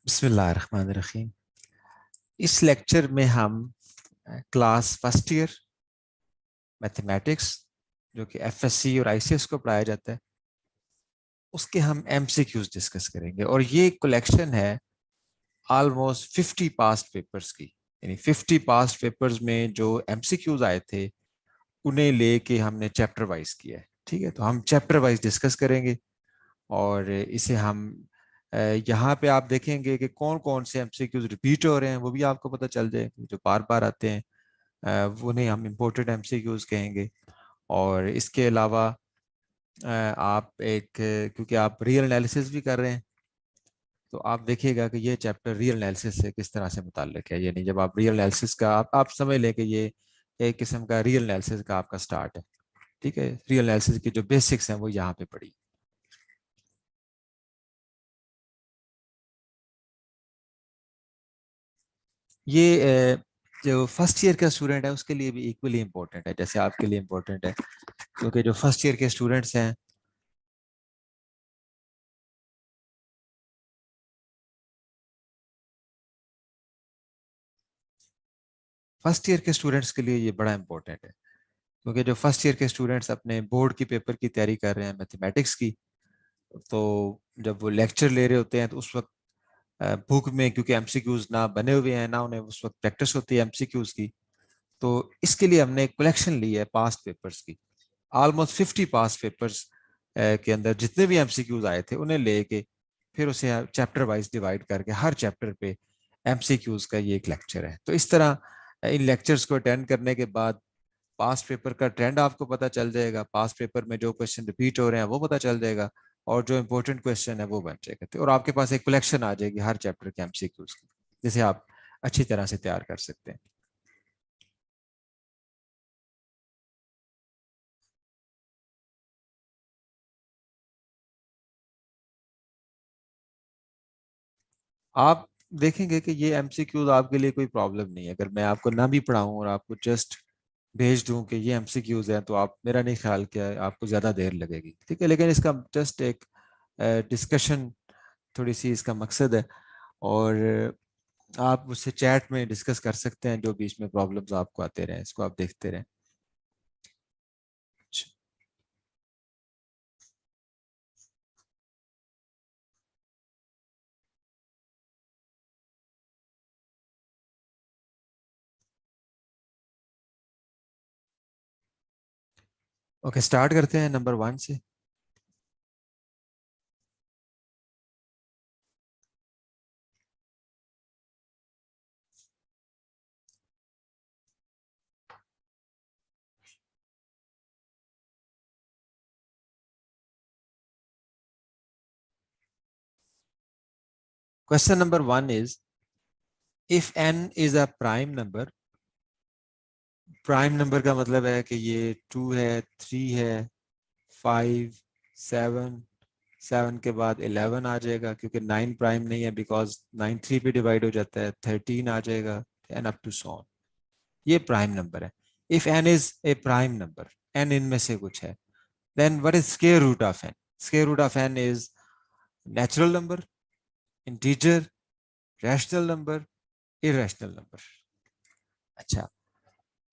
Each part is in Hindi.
बिस्मिल्लाहिर्रहमानिर्रहीम। इस लेक्चर में हम क्लास फर्स्ट ईयर मैथमेटिक्स जो कि एफएससी और आईसीएस को पढ़ाया जाता है उसके हम एमसीक्यूज डिस्कस करेंगे। और ये कलेक्शन है ऑलमोस्ट 50 पास्ट पेपर्स की, यानी 50 पास्ट पेपर्स में जो एमसीक्यूज आए थे उन्हें लेके हमने चैप्टर वाइज किया है। ठीक है, तो हम चैप्टर वाइज डिस्कस करेंगे। और इसे हम यहाँ पे आप देखेंगे कि कौन कौन से एमसीक्यूज रिपीट हो रहे हैं वो भी आपको पता चल जाएगा, जो बार बार आते हैं वो नहीं, हम इम्पोर्टेंट एमसीक्यूज कहेंगे। और इसके अलावा आप क्योंकि आप रियल एनालिसिस भी कर रहे हैं तो आप देखिएगा कि ये चैप्टर रियल एनालिसिस से किस तरह से मुताल्लिक है। यानी जब आप रियल एनालिसिस का आप समझ लें कि ये एक किस्म का रियल एनालिसिस का आपका स्टार्ट है। ठीक है, रियल एनालिसिस की जो बेसिक्स हैं वो यहाँ पे पढ़ी। ये जो फर्स्ट ईयर का स्टूडेंट है उसके लिए भी इक्वली इम्पोर्टेंट है जैसे आपके लिए इम्पोर्टेंट है, क्योंकि जो फर्स्ट ईयर के स्टूडेंट्स हैं फर्स्ट ईयर के स्टूडेंट्स के लिए ये बड़ा इंपॉर्टेंट है, क्योंकि जो फर्स्ट ईयर के स्टूडेंट्स अपने बोर्ड की पेपर की तैयारी कर रहे हैं मैथमेटिक्स की, तो जब वो लेक्चर ले रहे होते हैं तो उस वक्त बुक में क्योंकि एमसीक्यूज ना बने हुए हैं ना उन्हें उस वक्त प्रैक्टिस होती है एमसीक्यूज की, तो इसके लिए हमने एक कलेक्शन ली है पास्ट पेपर्स की। ऑलमोस्ट 50 पास्ट पेपर्स के अंदर जितने भी एमसीक्यूज आए थे उन्हें लेके फिर उसे चैप्टर वाइज डिवाइड करके हर चैप्टर पे एमसीक्यूज का ये एक लेक्चर है। तो इस तरह इन लेक्चर्स को अटेंड करने के बाद पास्ट पेपर का ट्रेंड आपको पता चल जाएगा, पास्ट पेपर में जो क्वेश्चन रिपीट हो रहे हैं वो पता चल जाएगा, और जो इंपॉर्टेंट क्वेश्चन है वो बन जाएगा। तो और आपके पास एक कलेक्शन आ जाएगी हर चैप्टर के एमसीक्यूज की, जिसे आप अच्छी तरह से तैयार कर सकते हैं। आप देखेंगे कि ये एमसीक्यूज आपके लिए कोई प्रॉब्लम नहीं है। अगर मैं आपको ना भी पढ़ाऊं और आपको जस्ट भेज दूं कि ये एमसीक्यूज हैं तो आप, मेरा नहीं ख्याल कि आपको ज़्यादा देर लगेगी। ठीक है, लेकिन इसका जस्ट एक डिस्कशन, थोड़ी सी इसका मकसद है। और आप उससे चैट में डिस्कस कर सकते हैं, जो बीच में प्रॉब्लम्स आपको आते रहे इसको आप देखते रहें। ओके, स्टार्ट करते हैं नंबर 1 से। Question number 1 is, if n is a prime number. Prime number का मतलब है कि ये 2 है, 3 है, 5, 7, 7 के बाद 11 आ जाएगा, क्योंकि 9 प्राइम नहीं है बिकॉज 9 3 पे डिवाइड हो जाता है, 13 आ जाएगा and up to so on. ये प्राइम नंबर है। If n is a prime number, n इनमें से कुछ है, then what is square root of n? Square root of n is natural number, integer, rational number, irrational number. अच्छा,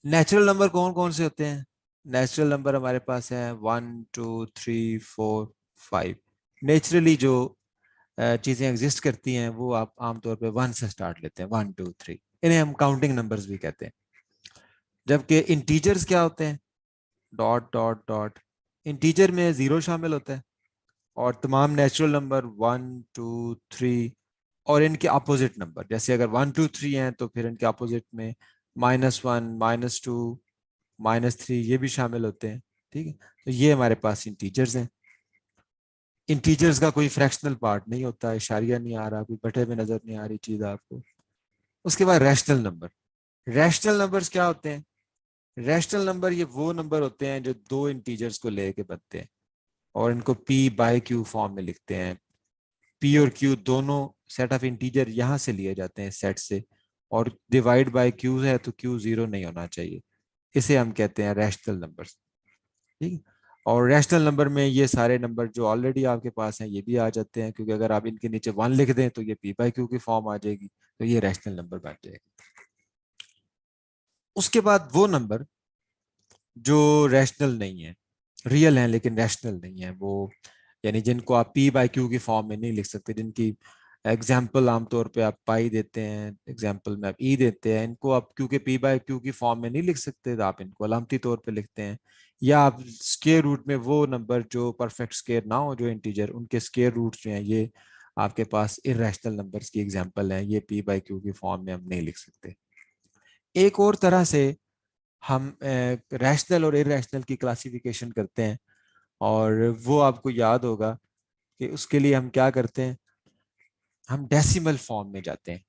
नेचुरल नंबर कौन कौन से होते हैं? नेचुरल नंबर हमारे पास है 1, 2, 3, 4, 5। नेचुरली जो चीजें एग्जिस्ट करती हैं वो आप आमतौर पे 1 से स्टार्ट लेते हैं, 1, 2, 3। इन्हें हम काउंटिंग नंबर्स भी कहते हैं। जबकि इंटीजर्स क्या होते हैं? Dot dot dot. इंटीजर में जीरो शामिल होता है, और तमाम नेचुरल नंबर 1, 2, 3 और इनके अपोजिट नंबर, जैसे अगर 1, 2, 3 हैं तो फिर इनके अपोजिट में -1, -2, -3 ये भी शामिल होते हैं। ठीक है, तो ये हमारे पास इंटीजर्स हैं। इंटीजर्स का कोई फ्रैक्शनल पार्ट नहीं होता, इशारिया नहीं आ रहा, कोई बटे में नजर नहीं आ रही चीज आपको। उसके बाद रैशनल नंबर। रैशनल नंबर्स क्या होते हैं? रैशनल नंबर ये वो नंबर होते हैं जो दो इंटीजर्स को लेके बनते हैं, और इनको पी बाय क्यू फॉर्म में लिखते हैं। पी और क्यू दोनों सेट ऑफ इंटीजर यहाँ से लिए जाते हैं सेट से, और डिवाइड बाय क्यू है तो क्यू जीरो नहीं होना चाहिए। इसे हम कहते हैं रैशनल नंबर्स। ठीक है, और रैशनल नंबर में ये सारे नंबर जो ऑलरेडी आपके पास हैं ये भी आ जाते हैं, क्योंकि अगर आप इनके नीचे 1 लिख दें तो ये पी बाई क्यू की फॉर्म आ जाएगी, तो ये रैशनल नंबर बन जाएगा। उसके बाद वो नंबर जो रैशनल नहीं है, रियल हैं लेकिन रैशनल नहीं है, वो यानी जिनको आप पी बाई क्यू की फॉर्म में नहीं लिख सकते, जिनकी एग्जाम्पल आमतौर पे आप पाई देते हैं, एग्जाम्पल में आप ई देते हैं, इनको आप क्यू के पी बाई क्यू की फॉर्म में नहीं लिख सकते, तो आप इनको अलामती तौर पे लिखते हैं। या आप स्केयर रूट में वो नंबर जो परफेक्ट स्केयर ना हो, जो इंटीजर, उनके स्केयर रूट जो हैं ये आपके पास इरेशनल नंबर्स की एग्जाम्पल हैं, ये पी बाई क्यू की फॉर्म में हम नहीं लिख सकते। एक और तरह से हम रैशनल और इरेशनल की क्लासिफिकेशन करते हैं, और वो आपको याद होगा कि उसके लिए हम क्या करते हैं, हम डेसिमल फॉर्म में जाते हैं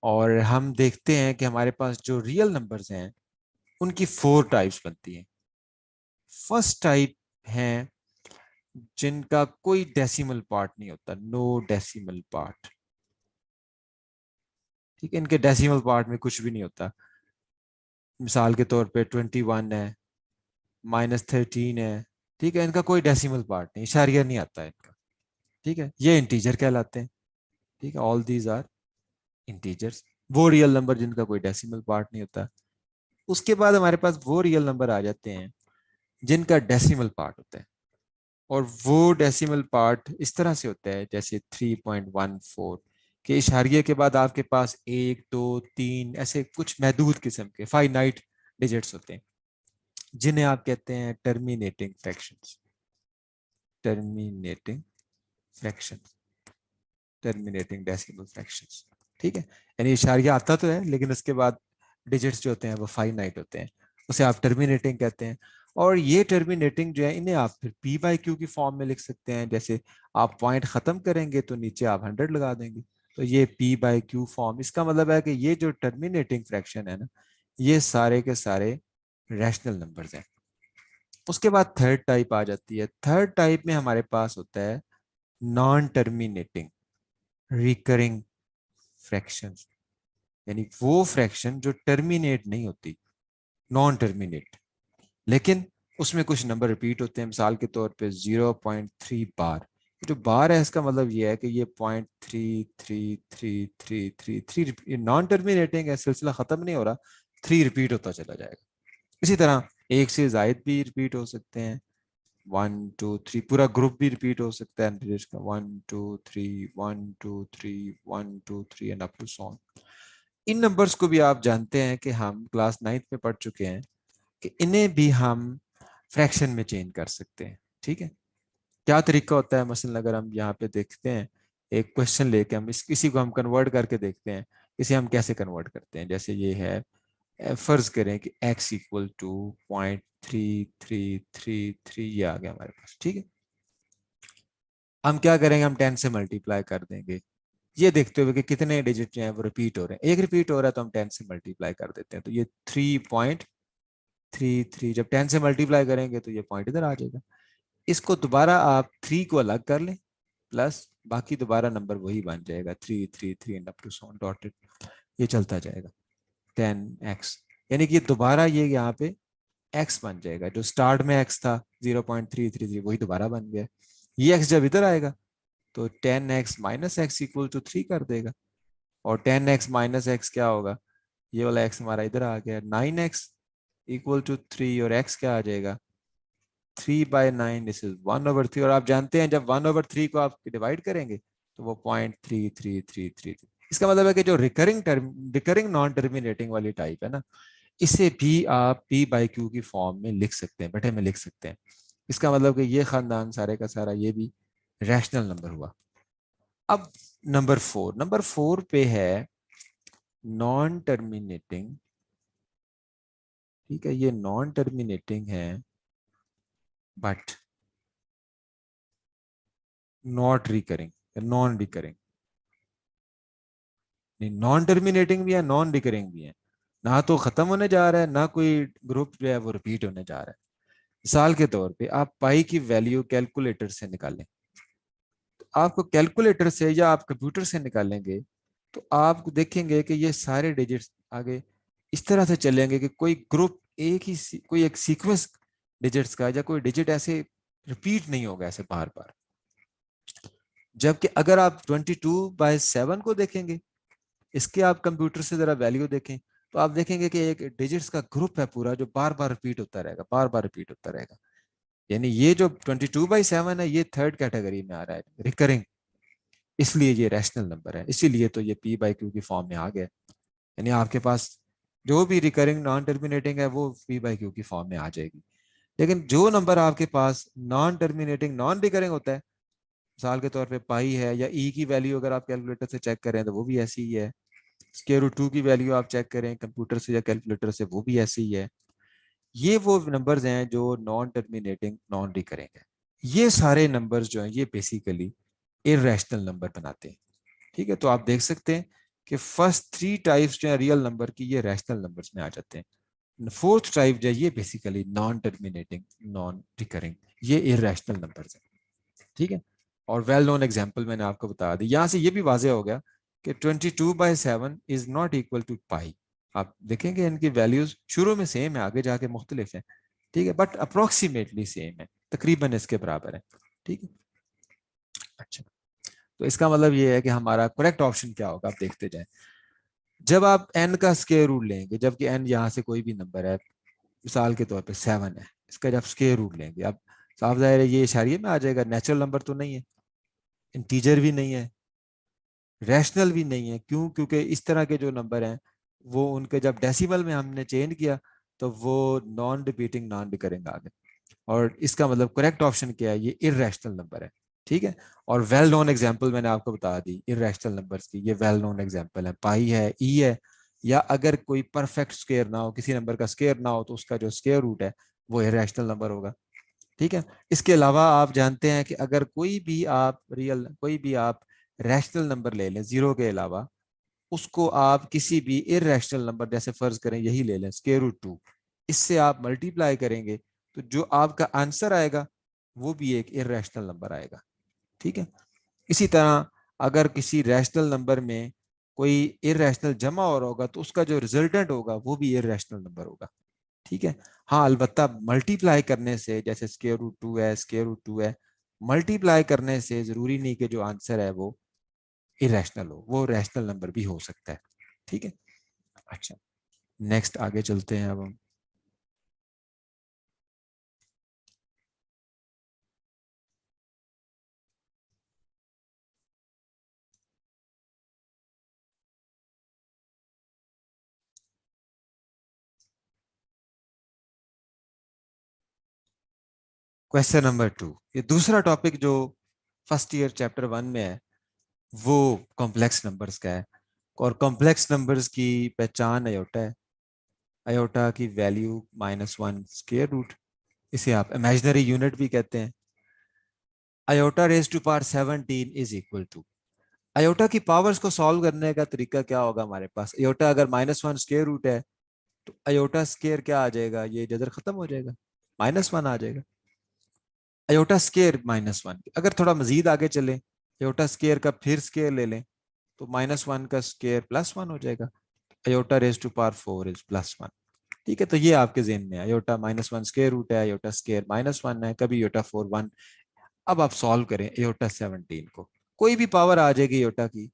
और हम देखते हैं कि हमारे पास जो रियल नंबर्स हैं उनकी 4 टाइप्स बनती हैं। फर्स्ट टाइप हैं जिनका कोई डेसिमल पार्ट नहीं होता, नो डेसिमल पार्ट। ठीक है, इनके डेसिमल पार्ट में कुछ भी नहीं होता। मिसाल के तौर पे 21 है, -13 है। ठीक है, इनका कोई डेसिमल पार्ट नहीं, इशारिया नहीं आता है इनका। ठीक है, ये इंटीजर कहलाते हैं। ठीक है, ऑल दीज आर इंटीजर्स, वो रियल नंबर जिनका कोई डेसिमल पार्ट नहीं होता। उसके बाद हमारे पास वो रियल नंबर आ जाते हैं जिनका डेसिमल पार्ट होता है, और वो डेसिमल पार्ट इस तरह से होता है जैसे 3.14 के इशारिये के बाद आपके पास 1 2 3 ऐसे कुछ महदूद किस्म के फाइनाइट डिजिट्स होते हैं, जिन्हें आप कहते हैं terminating fractions. Terminating fractions, terminating decimal fractions. ठीक है, यानी इशारिया आता तो है लेकिन उसके बाद डिजिट्स जो होते हैं वो फाइनाइट होते हैं, उसे आप टर्मिनेटिंग कहते हैं। और ये टर्मिनेटिंग जो है इन्हें आप फिर पी बाई क्यू की फॉर्म में लिख सकते हैं, जैसे आप पॉइंट खत्म करेंगे तो नीचे आप 100 लगा देंगे, तो ये पी बाई क्यू फॉर्म। इसका मतलब है कि ये जो टर्मिनेटिंग फ्रैक्शन है ना, ये सारे के सारे रैशनल नंबर्स हैं। उसके बाद थर्ड टाइप आ जाती है। थर्ड टाइप में हमारे पास होता है नॉन टर्मिनेटिंग रिकरिंग फ्रैक्शंस, यानी वो फ्रैक्शन जो टर्मिनेट नहीं होती, नॉन टर्मिनेट, लेकिन उसमें कुछ नंबर रिपीट होते हैं। मिसाल के तौर पे 0.3 बार। जो बार है इसका मतलब ये है कि ये 0.33333 नॉन टर्मिनेटिंग है, सिलसिला खत्म नहीं हो रहा, 3 रिपीट होता चला जाएगा। इसी तरह एक से जायद भी रिपीट हो सकते हैं, 1 2 3, पूरा ग्रुप भी रिपीट हो सकता है डिजिट्स का, 1 2 3 1 2 3 1 2 3 and up to so on. इन नंबर्स को भी आप जानते हैं कि हम क्लास 9th में पढ़ चुके हैं कि इन्हें भी हम फ्रैक्शन में चेंज कर सकते हैं। ठीक है, क्या तरीका होता है, मसलन अगर हम यहाँ पे देखते हैं एक क्वेश्चन लेके, हम इस किसी को हम कन्वर्ट करके देखते हैं, इसे हम कैसे कन्वर्ट करते हैं। जैसे ये है, फर्ज करें कि x इक्वल टू 0.3333, ये आ गया हमारे पास। ठीक है, हम क्या करेंगे, हम 10 से मल्टीप्लाई कर देंगे, ये देखते हुए कि कितने डिजिट जो है वो रिपीट हो रहे हैं। एक रिपीट हो रहा है तो हम 10 से मल्टीप्लाई कर देते हैं, तो ये 3.33, जब 10 से मल्टीप्लाई करेंगे तो ये पॉइंट इधर आ जाएगा। इसको दोबारा आप 3 को अलग कर लें, प्लस बाकी दोबारा नंबर वही बन जाएगा, 3 3 3 and up to so on dotted, ये चलता जाएगा 10x, यानी कि ये दोबारा ये यहाँ पे x बन जाएगा। जो स्टार्ट में x था 0.333, वही दोबारा बन गया। ये x जब इधर आएगा तो 10x minus x equal to 3 कर देगा, और 10x माइनस एक्स क्या होगा, ये वाला x हमारा इधर आ गया, 9x इक्वल टू 3, और x क्या आ जाएगा, 3/9, दिस इज 1/3। और आप जानते हैं जब 1/3 को आप डिवाइड करेंगे तो वो 0.3333, इसका मतलब है कि जो रिकरिंग नॉन टर्मिनेटिंग वाली टाइप है ना, इसे भी आप पी बाई क्यू की फॉर्म में लिख सकते हैं, बटे में लिख सकते हैं। इसका मतलब कि ये खानदान सारे का सारा ये भी रैशनल नंबर हुआ। अब नंबर 4 पे है नॉन टर्मिनेटिंग। ठीक है, ये नॉन टर्मिनेटिंग है but not recurring, non recurring. Non terminating भी है, नॉन रिकरिंग भी है, ना तो खत्म होने जा रहा है, ना कोई ग्रुप जो है वो रिपीट होने जा रहा है। मिसाल के तौर पे आप पाई की वैल्यू कैलकुलेटर से निकालें, तो आपको कैलकुलेटर से या आप कंप्यूटर से निकालेंगे तो आप देखेंगे कि ये सारे डिजिट्स आगे इस तरह से चलेंगे कि कोई ग्रुप एक ही कोई एक सीक्वेंस डिजिट्स का, या कोई डिजिट ऐसे रिपीट नहीं होगा ऐसे बार बार। जबकि अगर आप 22/7 को देखेंगे, इसके आप कंप्यूटर से जरा वैल्यू देखें, तो आप देखेंगे कि एक डिजिट्स का ग्रुप है पूरा जो बार बार रिपीट होता रहेगा, बार बार रिपीट होता रहेगा। यानी ये जो 22/7 है, ये थर्ड कैटेगरी में आ रहा है, रिकरिंग, इसलिए ये रैशनल नंबर है, इसीलिए तो ये P/Q की फॉर्म में आ गया। यानी आपके पास जो भी रिकरिंग नॉन टर्मिनेटिंग है वो P/Q की फॉर्म में आ जाएगी। लेकिन जो नंबर आपके पास नॉन टर्मिनेटिंग नॉन रिकरिंग होता है, मिसाल के तौर पे पाई है, या ई की वैल्यू अगर आप कैलकुलेटर से चेक करें तो वो भी ऐसी ही है, स्क्वायर रूट 2 की वैल्यू आप चेक करें कंप्यूटर से या कैलकुलेटर से, वो भी ऐसी ही है। ये वो नंबर्स हैं जो नॉन टर्मिनेटिंग नॉन रिकरिंग है। ये सारे नंबर्स जो हैं ये बेसिकली इरेशनल नंबर बनाते हैं। ठीक है, तो आप देख सकते हैं कि फर्स्ट 3 टाइप्स जो है रियल नंबर की, ये रैशनल नंबर्स में आ जाते हैं। फोर्थ टाइप जो है ये basically non terminating non recurring, ये इरेशनल नंबर्स हैं। ठीक है, और वेल नोन एग्जाम्पल मैंने आपको बता दी। यहां से ये भी वाजह हो गया कि 22/7 इज नॉट इक्वल टू पाई। आप देखेंगे इनकी वैल्यूज शुरू में सेम है, आगे जाके मुख्तलिफ है। ठीक है, बट अप्रोक्सीमेटली सेम है, तकरीबन इसके बराबर है। ठीक है, अच्छा, तो इसका मतलब ये है कि हमारा करेक्ट ऑप्शन क्या होगा, आप देखते जाए। जब आप एन का स्क्वायर रूट लेंगे, जबकि एन यहाँ से कोई भी नंबर है, मिसाल के तौर पे 7 है, इसका जब स्क्वायर रूट लेंगे, अब साफ जाहिर है ये इशारिये में आ जाएगा, नेचुरल नंबर तो नहीं है, इंटीजर भी नहीं है, रैशनल भी नहीं है। क्यों? क्योंकि इस तरह के जो नंबर हैं वो उनके जब डेसिमल में हमने चेंज किया तो वो नॉन रिपीटिंग नॉन रिकरिंग आ गए। और इसका मतलब करेक्ट ऑप्शन क्या है, ये इरेशनल नंबर है। ठीक है, और वेल नोन एग्जांपल मैंने आपको बता दी इरेशनल नंबर्स की, ये वेल नोन एग्जांपल है, पाई है, ई है, या अगर कोई परफेक्ट स्क्वायर ना हो, किसी नंबर का स्क्वायर ना हो, तो उसका जो स्क्वायर रूट है वो इरेशनल नंबर होगा। ठीक है, इसके अलावा आप जानते हैं कि अगर कोई भी आप रैशनल नंबर ले लें जीरो के अलावा, उसको आप किसी भी इरेशनल नंबर, जैसे फर्ज करें यही ले लें स्क्वायर रूट 2, इससे आप मल्टीप्लाई करेंगे तो जो आपका आंसर आएगा वो भी एक इरेशनल नंबर आएगा। ठीक है, इसी तरह अगर किसी रैशनल नंबर में कोई इरेशनल जमा हो रहा होगा तो उसका जो रिजल्टेंट होगा वो भी इरेशनल नंबर होगा। ठीक है, हाँ अलबत्ता मल्टीप्लाई करने से, जैसे स्क्वायर रूट 2 है, स्क्वायर रूट 2 है, मल्टीप्लाई करने से जरूरी नहीं कि जो आंसर है वो इरेशनल हो, वो रैशनल नंबर भी हो सकता है। ठीक है, अच्छा, नेक्स्ट आगे चलते हैं अब हम। क्वेश्चन नंबर 2, ये दूसरा टॉपिक जो फर्स्ट ईयर चैप्टर 1 में है वो कॉम्प्लेक्स नंबर्स का है। और कॉम्प्लेक्स नंबर्स की पहचान अयोटा है, अयोटा की वैल्यू -1 स्क्वायर रूट, इसे आप इमेजिनरी यूनिट भी कहते हैं। Iota raise to power 17 is equal to, iota की पावर्स को सॉल्व करने का तरीका क्या होगा हमारे पास, अयोटा अगर -1 स्क्वायर रूट है तो अयोटा स्क्वायर क्या आ जाएगा, ये जदर खत्म हो जाएगा, -1 आ जाएगा। अयोटा स्क्वायर -1, अगर थोड़ा मजीद आगे चले, अयोटा स्क्वायर का फिर स्क्वायर ले लें तो -1 का स्क्वायर +1 हो जाएगा। Iota raise to power 4 is +1। ठीक है, तो ये आपके जेहन में अयोटा -1 स्क्वायर रूट है, अयोटा स्क्वायर -1 है, कभी अयोटा 4 1। अब आप सॉल्व करें अयोटा 17 को, कोई भी पावर आ जाएगी अयोटा की,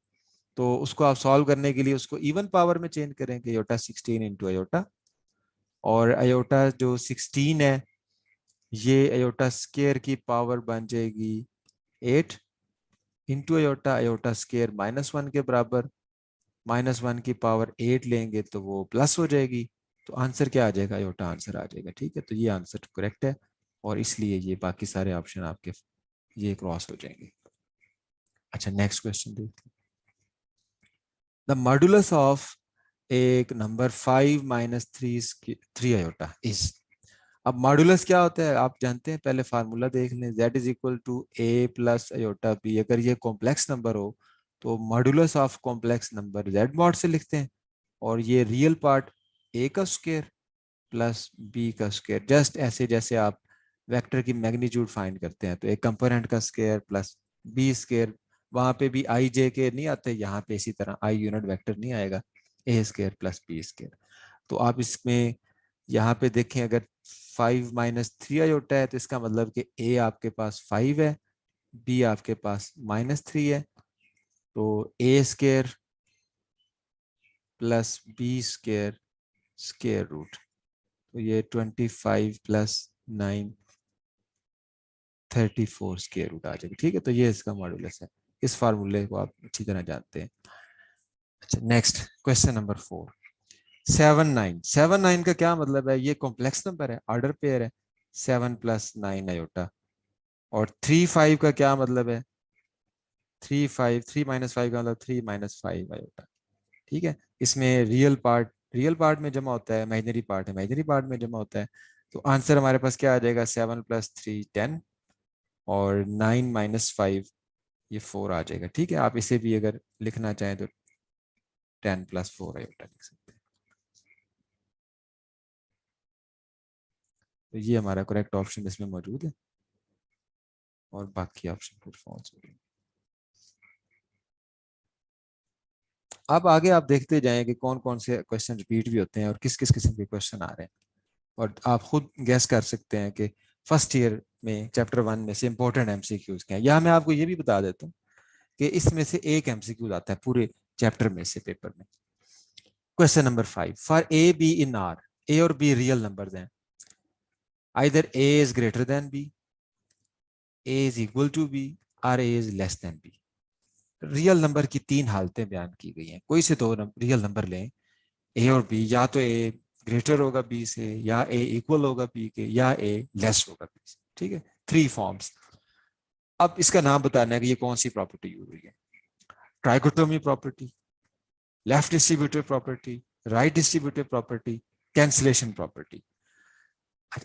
तो उसको आप सॉल्व करने के लिए उसको इवन पावर में चेंज करेंगे, अयोटा 16 इंटू अयोटा, और अयोटा जो 16 है ये अयोटा स्क्वायर की पावर बन जाएगी 8 इंटू अयोटा, अयोटा स्क्वायर -1 के बराबर, -1 की पावर 8 लेंगे तो वो प्लस हो जाएगी, तो आंसर क्या आ जाएगा, अयोटा आंसर आ जाएगा। ठीक है, तो ये आंसर करेक्ट है, और इसलिए ये बाकी सारे ऑप्शन आपके ये क्रॉस हो जाएंगे। अच्छा, नेक्स्ट क्वेश्चन देखते हैं। द मॉडुलस ऑफ एक नंबर 5 - 3 अयोटा इज, अब मॉडुलस क्या होता है आप जानते हैं, पहले फार्मूला देख लें, z is equal to a plus iota b। अगर ये कॉम्प्लेक्स नंबर हो तो modulus of complex number z mod से लिखते हैं, और ये रियल पार्ट a का स्क्वायर प्लस b का स्क्वायर, जस्ट ऐसे जैसे आप वेक्टर की मैग्नीट्यूड फाइंड करते हैं, तो एक कंपोनेंट का स्क्वायर प्लस b स्क्वायर, वहां पे भी आई जे के नहीं आते, यहाँ पे इसी तरह आई यूनिट वेक्टर नहीं आएगा, a square plus b square. तो आप इसमें यहाँ पे देखें, अगर 5 - 3 आयोटा है, तो इसका मतलब कि ए आपके पास 5 है, बी आपके पास -3 है, तो A square plus B square square root, तो ये 25 + 9 34 स्क्वायर रूट आ जाएगी। ठीक है, तो ये इसका मॉडुलस है। इस फार्मूले को आप अच्छी तरह जानते हैं। अच्छा, नेक्स्ट क्वेश्चन नंबर 4। 7 9 का क्या मतलब है? ये कॉम्प्लेक्स नंबर है, ऑर्डर पेयर है, 7 + 9 आयोटा। और 3 5 का क्या मतलब है? 3 5 3 - 5 का मतलब 3 - 5 आयोटा। ठीक है, इसमें रियल पार्ट में जमा होता है, इमेजिनरी पार्ट इमेजिनरी पार्ट में जमा होता है। तो आंसर हमारे पास क्या आ जाएगा? 7 + 3 10, और 9 - 5 ये 4 आ जाएगा। ठीक है, आप इसे भी अगर लिखना चाहें तो 10 + 4 आयोटा लिख सकते हैं। तो ये हमारा करेक्ट ऑप्शन इसमें मौजूद है, और बाकी ऑप्शन फिर फॉल्स हो गए। अब आगे आप देखते जाएं कि कौन कौन से क्वेश्चन रिपीट भी होते हैं और किस किस किस्म के क्वेश्चन आ रहे हैं, और आप खुद गैस कर सकते हैं कि फर्स्ट ईयर में चैप्टर 1 में से इंपॉर्टेंट एमसीक्यूज क्या है। या मैं आपको ये भी बता देता हूँ कि इसमें से एक एमसीक्यूज आता है पूरे चैप्टर में से पेपर में। Question number 5, for A B in R, A और बी रियल नंबर्स हैं, either A is greater than B, A is equal to B, और A is less than B. Real number की 3 हालतें बयान की गई हैं। कोई से दो रियल नंबर लें, ए और बी, या तो ए ग्रेटर होगा बी से, या ए इक्वल होगा बी के, या ए लेस होगा बी से। ठीक है, 3 फॉर्म्स। अब इसका नाम बताना है कि ये कौन सी प्रॉपर्टी यूज हुई है। Trichotomy property, left distributive property, right distributive property, cancellation property.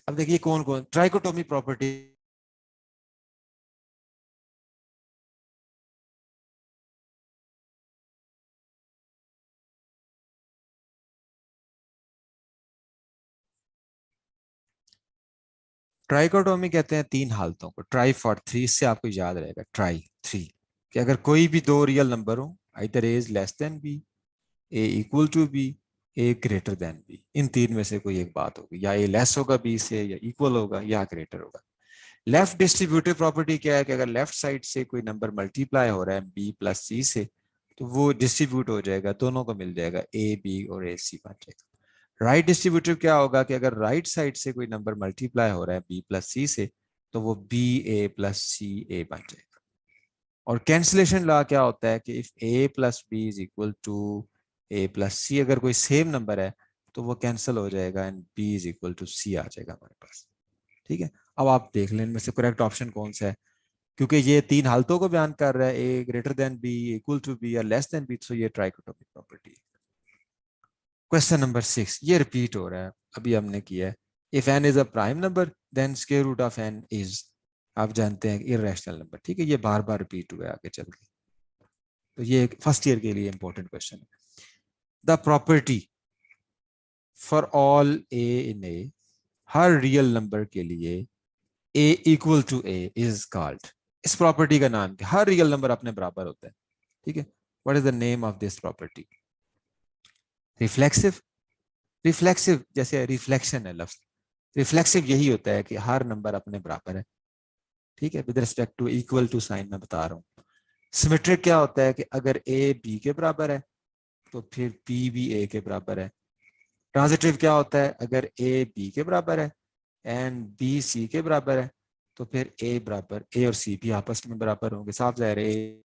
अब देखिए कौन कौन ट्राइकोटोमी प्रॉपर्टी। ट्राइकोटोमी कहते हैं 3 हालतों को, ट्राई फॉर थ्री, इससे आपको याद रहेगा ट्राई थ्री, कि अगर कोई भी दो रियल नंबर हो, either A is less than B, A equal to B, A greater than B, इन 3 में से कोई एक बात होगी, या ए लेस होगा बी से, या इक्वल होगा, या ग्रेटर होगा। लेफ्ट डिस्ट्रीब्यूटिव प्रॉपर्टी क्या है कि अगर लेफ्ट साइड से कोई नंबर मल्टीप्लाई हो रहा है बी प्लस सी से, तो वो डिस्ट्रीब्यूट हो जाएगा, दोनों को मिल जाएगा, ए बी और ए सी बन जाएगा। राइट डिस्ट्रीब्यूटिव क्या होगा कि अगर राइट साइड से कोई नंबर मल्टीप्लाई हो रहा है बी प्लस सी से, तो वो बी ए प्लस सी ए बन जाएगा। और कैंसिलेशन लॉ क्या होता है कि if A plus B is equal to A plus C, अगर कोई सेम नंबर है तो वो कैंसिल हो जाएगा and B is equal to C आ जाएगा हमारे पास। ठीक है, अब आप देख लें इनमें से करेक्ट ऑप्शन कौन सा है, क्योंकि ये 3 हालतों को बयान कर रहा है, A greater than B, equal to B, या लेस देन बी, तो ये ट्राइकोटोमिक प्रॉपर्टी है। क्वेश्चन नंबर 6, ये रिपीट हो रहा है, अभी हमने किया है। If N is a prime number then square root of N is, आप जानते हैं इरेशनल नंबर। ठीक है, ये बार बार रिपीट हुआ है आगे चल के, तो ये फर्स्ट ईयर के लिए इंपॉर्टेंट क्वेश्चन है। The property for all A in A, हर रियल नंबर के लिए A equal to A is called, इस प्रॉपर्टी का नाम क्या? हर रियल नंबर अपने बराबर होता है। ठीक है, what is the name of this property? Reflexive. Reflexive जैसे रिफ्लेक्शन है लफ्ज, रिफ्लेक्सिव यही होता है कि हर नंबर अपने बराबर है। ठीक है, with respect to equal to sign मैं बता रहा हूँ। सिमेट्रिक क्या होता है कि अगर ए बी के बराबर है तो फिर बी भी ए के बराबर है। ट्रांजिटिव क्या होता है? अगर ए बी के बराबर है एंड बी सी के बराबर है, तो फिर ए बराबर, ए और सी भी आपस में बराबर होंगे, साफ जाहिर है।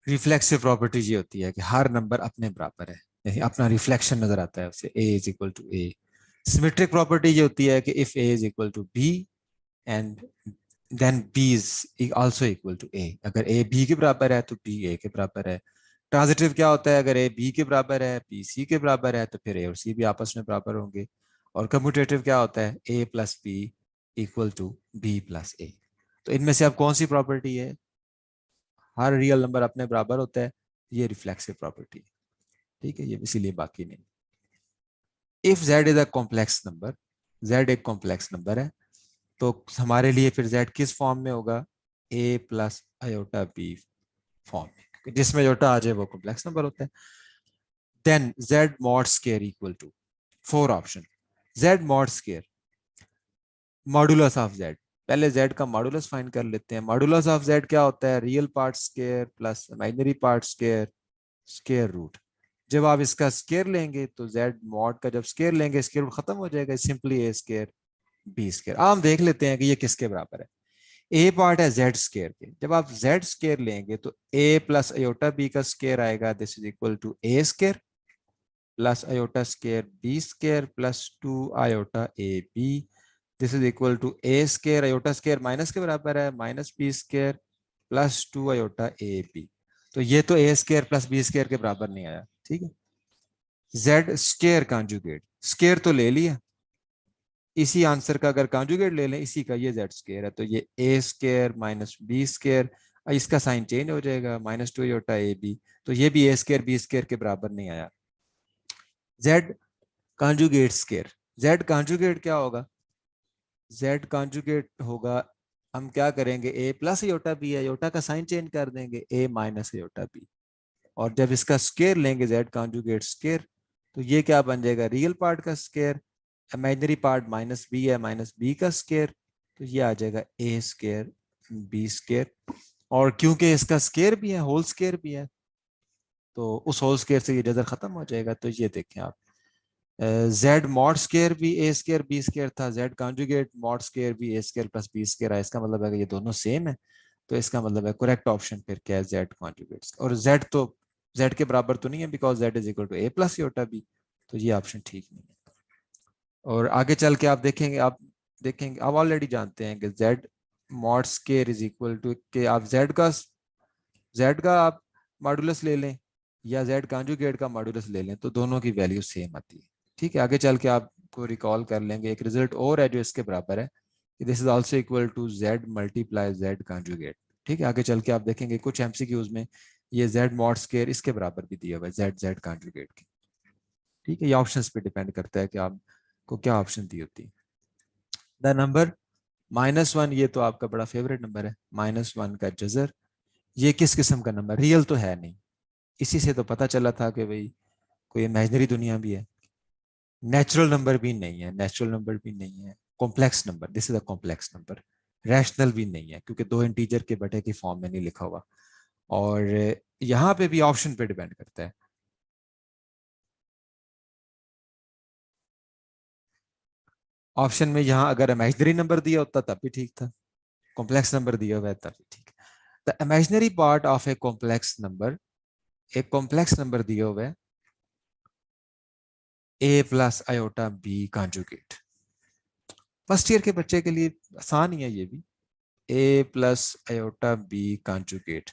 रिफ्लेक्सिव प्रॉपर्टी ये होती है कि हर नंबर अपने बराबर है, यानी अपना रिफ्लेक्शन नजर आता है उसे, A is equal to A. Symmetric property ये होती है कि if A is equal to B and then B is also equal to A, अगर ए बी के बराबर है तो बी ए के बराबर है। ट्रांजिटिव क्या होता है? अगर ए बी के बराबर है, बी सी के बराबर है, तो फिर ए और सी भी आपस में बराबर होंगे। और कम्यूटेटिव क्या होता है? A plus B equal to B plus A. तो इनमें से अब कौन सी प्रॉपर्टी है? हर रियल नंबर अपने बराबर होता है, ये रिफ्लेक्सिव प्रॉपर्टी। ठीक है, ये इसीलिए बाकी नहीं। If Z is a complex number, Z एक कॉम्प्लेक्स नंबर है, तो हमारे लिए फिर z किस फॉर्म में होगा, a plus iota b form में, जिसमें आयोटा आ जाए वो कॉम्प्लेक्स नंबर होता है। Then z mod square equal to 4 option. z mod square modulus of z, पहले z का मॉडुलस फाइंड कर लेते हैं। मॉडुलस ऑफ z क्या होता है, real part square plus imaginary part square square root. जब आप इसका स्क्वायर लेंगे तो z मॉड का जब स्क्वायर लेंगे स्क्वायर रूट खत्म हो जाएगा, simply a square b square. आप देख लेते हैं कि ये किसके बराबर है। a पार्ट है z स्क्वायर के, जब आप z स्क्वायर लेंगे तो a प्लस आयोटा b का स्क्वायर आएगा, this is equal to a square plus iota square b square plus 2 iota a b, this is equal to a square iota square minus के बराबर है, minus b square plus 2 iota a b। तो ये तो a square plus b square के बराबर नहीं आया, ठीक है। z स्क्वायर कॉन्जुगेट, स्क्वायर तो ले लिया, इसी आंसर का अगर कॉन्जुगेट ले लें इसी का, ये z स्क्वायर है, तो ये a square minus b square, इसका साइन चेंज हो जाएगा, माइनस 2 आयोटा a b, तो ये भी a स्क्वायर b स्क्वायर के बराबर नहीं आया। z conjugate square, z conjugate क्या होगा, z कॉन्जुगेट होगा, हम क्या करेंगे, a प्लस आयोटा b है, आयोटा का साइन चेंज कर देंगे, a माइनस आयोटा b, और जब इसका स्क्वायर लेंगे z कॉन्जुगेट स्क्वायर, तो ये क्या बन जाएगा, रियल पार्ट का square, imaginary part minus B है, माइनस बी का स्क्वायर, तो ये आ जाएगा a स्क्वायर b स्क्वायर। और क्योंकि इसका स्क्वायर भी है, होल स्क्वायर भी है, तो उस होल स्क्वायर से ये जजर खत्म हो जाएगा। तो ये देखें आप, z मॉड स्क्वायर भी a स्क्वायर b स्क्वायर था, z कॉन्जुगेट मॉड स्क्वायर भी a square plus b square है, इसका मतलब है कि ये दोनों सेम है। तो इसका मतलब है करेक्ट ऑप्शन फिर क्या है, z कॉन्जुगेट। और z तो z के बराबर तो नहीं है, because z is equal to a plus iota b, तो ये ऑप्शन ठीक नहीं है। और आगे चल के आप देखेंगे आप ऑलरेडी जानते हैं कि z mod square is equal to कि आप z का आप मॉडुलस ले लें या z कॉन्जुगेट का मॉडुलस ले लें, तो दोनों की वैल्यू सेम आती है, ठीक है। आगे चल के आपको रिकॉल कर लेंगे, एक रिजल्ट और है जो इसके बराबर है, this is also equal to z multiply z conjugate, ठीक है। आगे चल के आप देखेंगे कुछ एमसीक्यूज में ये z मॉड स्क्वायर इसके बराबर भी दिया हुआ है z कॉन्जुगेट के, ठीक है। ये ऑप्शंस पे डिपेंड करता है कि आपको क्या ऑप्शन दी होती है। द नंबर -1, ये तो आपका बड़ा फेवरेट नंबर है, -1 का जजर, ये किस किस्म का नंबर, रियल तो है नहीं, इसी से तो पता चला था कि भाई कोई इमेजिनरी दुनिया भी है। नेचुरल नंबर भी नहीं है, नेचुरल नंबर भी नहीं है, complex number, this is a complex number, rational भी नहीं है क्योंकि दो इंटीजर के बटे की फॉर्म में नहीं लिखा हुआ। और यहाँ पे भी ऑप्शन पे डिपेंड करता है, ऑप्शन में यहाँ अगर इमेजिनरी नंबर दिया होता तब भी ठीक था, कॉम्प्लेक्स नंबर दिया हुआ है तब भी ठीक है। The imaginary part of a complex number, एक कॉम्प्लेक्स नंबर दिया हुआ है a plus iota b conjugate, first year के बच्चे के लिए आसान ही है ये भी, a plus iota b conjugate,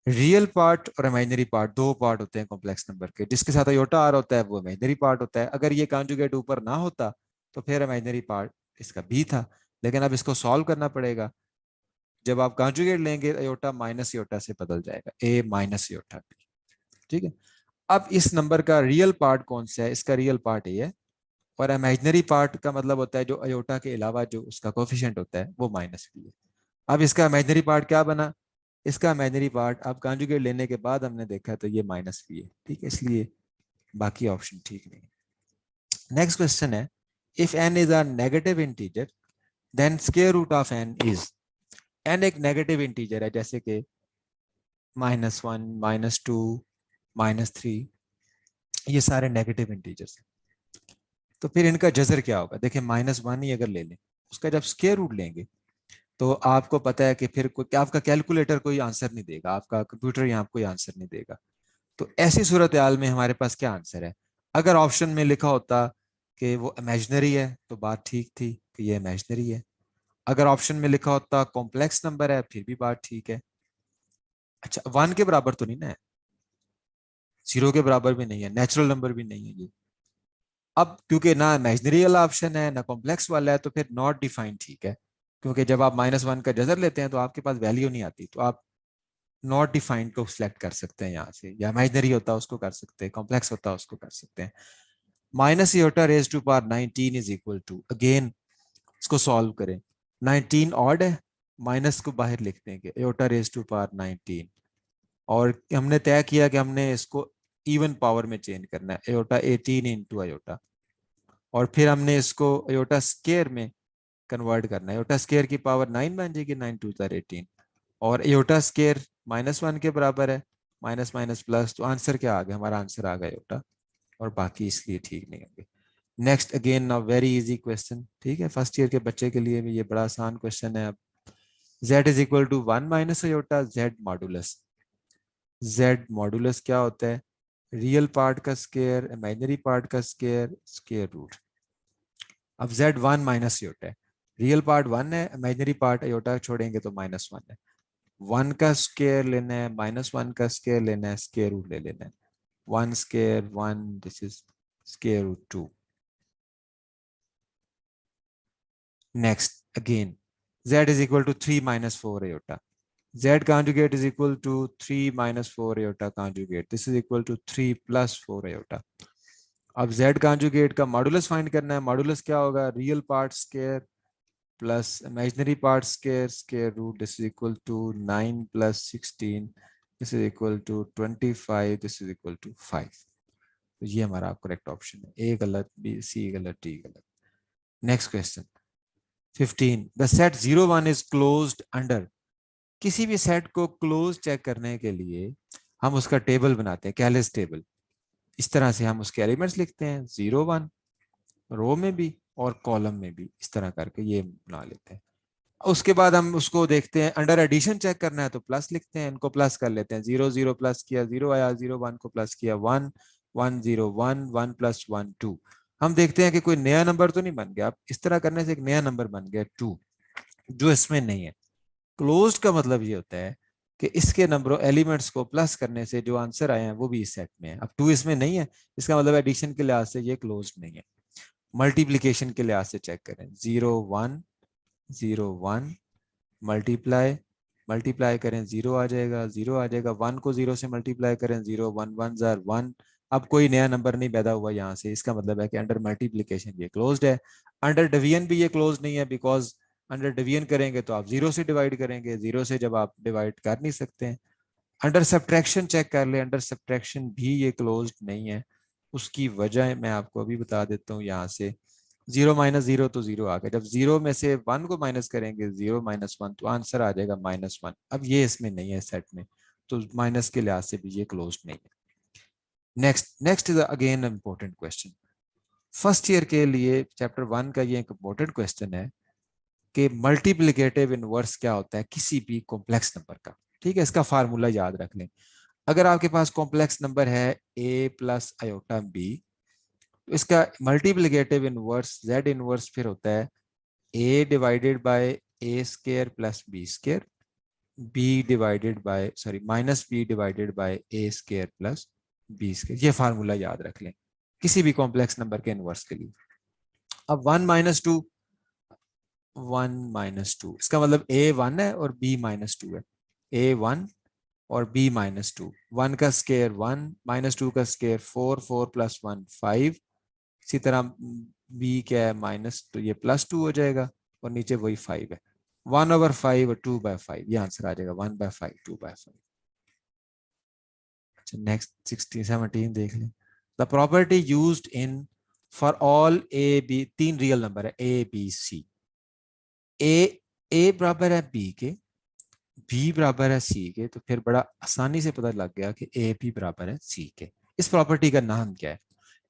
real part और इमेजिनरी पार्ट दो पार्ट होते हैं कॉम्प्लेक्स नंबर के, जिसके साथ आयोटा आ रहा होता है वो इमेजिनरी पार्ट होता है, अगर ये कॉन्जुगेट ऊपर ना होता तो फिर इमेजिनरी पार्ट इसका b था, लेकिन अब इसको सॉल्व करना पड़ेगा, जब आप कॉन्जुगेट लेंगे आयोटा माइनस आयोटा से बदल जाएगा, a माइनस आयोटा b, ठीक है। अब इस नंबर का रियल पार्ट कौन सा है, इसका रियल पार्ट ये है, और इमेजिनरी पार्ट का मतलब होता है जो अयोटा के अलावा जो उसका कोफिशिएंट होता है वो माइनस बी है। अब इसका इमेजिनरी पार्ट क्या बना, इसका इमेजिनरी पार्ट अब कॉन्जुगेट लेने के बाद हमने देखा तो ये माइनस बी है, ठीक है, इसलिए बाकी ऑप्शन ठीक नहीं है। नेक्स्ट क्वेश्चन है, if n is a negative integer then square root of n is, n एक नेगेटिव इंटीजर है जैसे कि -1 -2 -3, ये सारे नेगेटिव इंटीजर्स हैं, तो फिर इनका जजर क्या होगा, देखिए -1 ही अगर ले लें, उसका जब स्क्वायर रूट लेंगे तो आपको पता है कि फिर कोई आपका कैलकुलेटर कोई आंसर नहीं देगा, आपका कंप्यूटर यहाँ कोई आंसर नहीं देगा। तो ऐसी सूरत हाल में हमारे पास क्या आंसर है, अगर ऑप्शन में लिखा होता कि वो इमेजिनरी है तो बात ठीक थी कि ये इमेजिनरी है, अगर ऑप्शन में लिखा होता कॉम्प्लेक्स नंबर है फिर भी बात ठीक है। अच्छा 1 के बराबर तो नहीं ना है, 0 के बराबर भी नहीं है, नेचुरल नंबर भी नहीं है ये, अब क्योंकि ना इमेजिनरी वाला ऑप्शन है ना कॉम्प्लेक्स वाला है तो फिर नॉट डिफाइंड ठीक है, क्योंकि जब आप -1 का जजर लेते हैं तो आपके पास वैल्यू नहीं आती, तो आप नॉट डिफाइंड को सिलेक्ट कर सकते हैं यहाँ से, या इमेजिनरी होता है उसको कर सकते हैं, कॉम्प्लेक्स होता है उसको कर सकते हैं। Minus iota raise to power 19 is equal to, again इसको सॉल्व करें। 19 ऑड है, माइनस को बाहर लिख देंगे, एयोटा रेज टू पावर 19। और हमने तय किया कि हमने इसको इवन पावर में चेंज करना है, एयोटा 18 इंटू आयोटा। और फिर हमने इसको एयोटा स्केयर में कन्वर्ट करना है। एयोटा स्केयर की पावर 9 बन जाएगी, 9 टू 18। और एयोटा स्केयर -1 के बराबर है, माइनस माइनस प्लस, तो आंसर क्या आ गया? हमारा आंसर आ गया एयोटा, और बाकी इसलिए ठीक नहीं होंगे। Next again now very easy question, ठीक है, फर्स्ट ईयर के बच्चे के लिए भी ये बड़ा आसान क्वेश्चन है। अब z is equal to 1 minus iota z modulus. z modulus क्या होता है? रियल पार्ट का स्केयर, इमेजिनरी पार्ट का स्केयर, स्केयर रूट। अब z 1 माइनस आयोटा है, रियल पार्ट 1 है, इमेजिनरी पार्ट आयोटा छोड़ेंगे तो -1 है। 1 का स्केयर लेना है, -1 का स्केयर लेना है, स्केयर रूट ले लेना है। 1 square 1, this is square root 2। Next again z is equal to 3 minus 4 iota. Z conjugate is equal to 3 minus 4 iota conjugate. This is equal to 3 plus 4 iota. अब Z conjugate का मॉडुलस फाइंड करना है। मॉडुलस क्या होगा? Real part square plus imaginary part square, square root. This is equal to 9 plus 16, this is equal to 25, this is equal to 5। तो ये हमारा करेक्ट ऑप्शन है, ए गलत, बी सी गलत, डी गलत। Next question 15, the set 01 is closed under. किसी भी सेट को क्लोज चेक करने के लिए हम उसका टेबल बनाते हैं, कैलिस टेबल। इस तरह से हम उसके एलिमेंट्स लिखते हैं, 01 रो में भी और कॉलम में भी, इस तरह करके ये बना लेते हैं। उसके बाद हम उसको देखते हैं, अंडर एडिशन चेक करना है तो प्लस लिखते हैं, इनको प्लस कर लेते हैं। 0 0 प्लस किया 0 आया, 0 1 को प्लस किया 1 1 0 1 1 प्लस 1 2। हम देखते हैं कि कोई नया नंबर तो नहीं बन गया। अब इस तरह करने से एक नया नंबर बन गया 2, जो इसमें नहीं है। क्लोज्ड का मतलब ये होता है कि इसके नंबरों एलिमेंट्स को प्लस करने से जो आंसर आए हैं वो भी इस सेट में है। अब 2 इसमें नहीं है, इसका मतलब एडिशन के लिहाज से ये क्लोज्ड नहीं है। मल्टीप्लीकेशन के लिहाज से चेक करें, 0 1 0 1 मल्टीप्लाई, मल्टीप्लाई करें 0 आ जाएगा, 0 आ जाएगा। 1 को 0 से मल्टीप्लाई करें, 0 1 1 जार 1। अब कोई नया नंबर नहीं पैदा हुआ यहाँ से, इसका मतलब है कि अंडर मल्टीप्लीकेशन ये क्लोज्ड है। अंडर डिवीजन भी ये क्लोज नहीं है, बिकॉज अंडर डिवीजन करेंगे तो आप 0 से डिवाइड करेंगे, 0 से जब आप डिवाइड कर नहीं सकते हैं। अंडर सब्ट्रैक्शन चेक कर ले, अंडर सब्ट्रैक्शन भी ये क्लोज्ड नहीं है। उसकी वजह मैं आपको अभी बता देता हूँ। यहाँ से 0 माइनस 0 तो 0 आ गया, जब 0 में से 1 को माइनस करेंगे, 0 माइनस 1, तो आंसर आ जाएगा -1। अब ये इसमें नहीं है सेट में, तो माइनस के लिहाज से भी ये क्लोज्ड नहीं है। Next is again important question, first year के लिए चैप्टर 1 का ये एक इंपॉर्टेंट क्वेश्चन है कि मल्टीप्लिकेटिव इनवर्स क्या होता है किसी भी कॉम्प्लेक्स नंबर का। ठीक है, इसका फार्मूला याद रख लें। अगर आपके पास कॉम्प्लेक्स नंबर है a प्लस आयोटा b, तो इसका मल्टीप्लिकेटिव इनवर्स z इनवर्स फिर होता है a divided by a square plus b square, b divided by minus b divided by a square plus b square. ये फार्मूला याद रख लें किसी भी कॉम्प्लेक्स नंबर के इनवर्स के लिए। अब 1 माइनस 2, 1 माइनस 2, इसका मतलब a 1 है और b माइनस 2 है। a 1 और b माइनस 2, 1 का स्केयर 1, -2 का स्केयर 4, 4 प्लस 1 5। इसी तरह b क्या है माइनस, तो ये +2 हो जाएगा और नीचे वही 5 है। 1/5 और 2/5, ये आंसर आ जाएगा 1/5 2/5। अच्छा नेक्स्ट 16 17 देख लें। The property used in for all A B, 3 real number है a b c, a बराबर है b के, b बराबर है c के, तो फिर बड़ा आसानी से पता लग गया कि a b बराबर है c के। इस प्रॉपर्टी का नाम क्या है?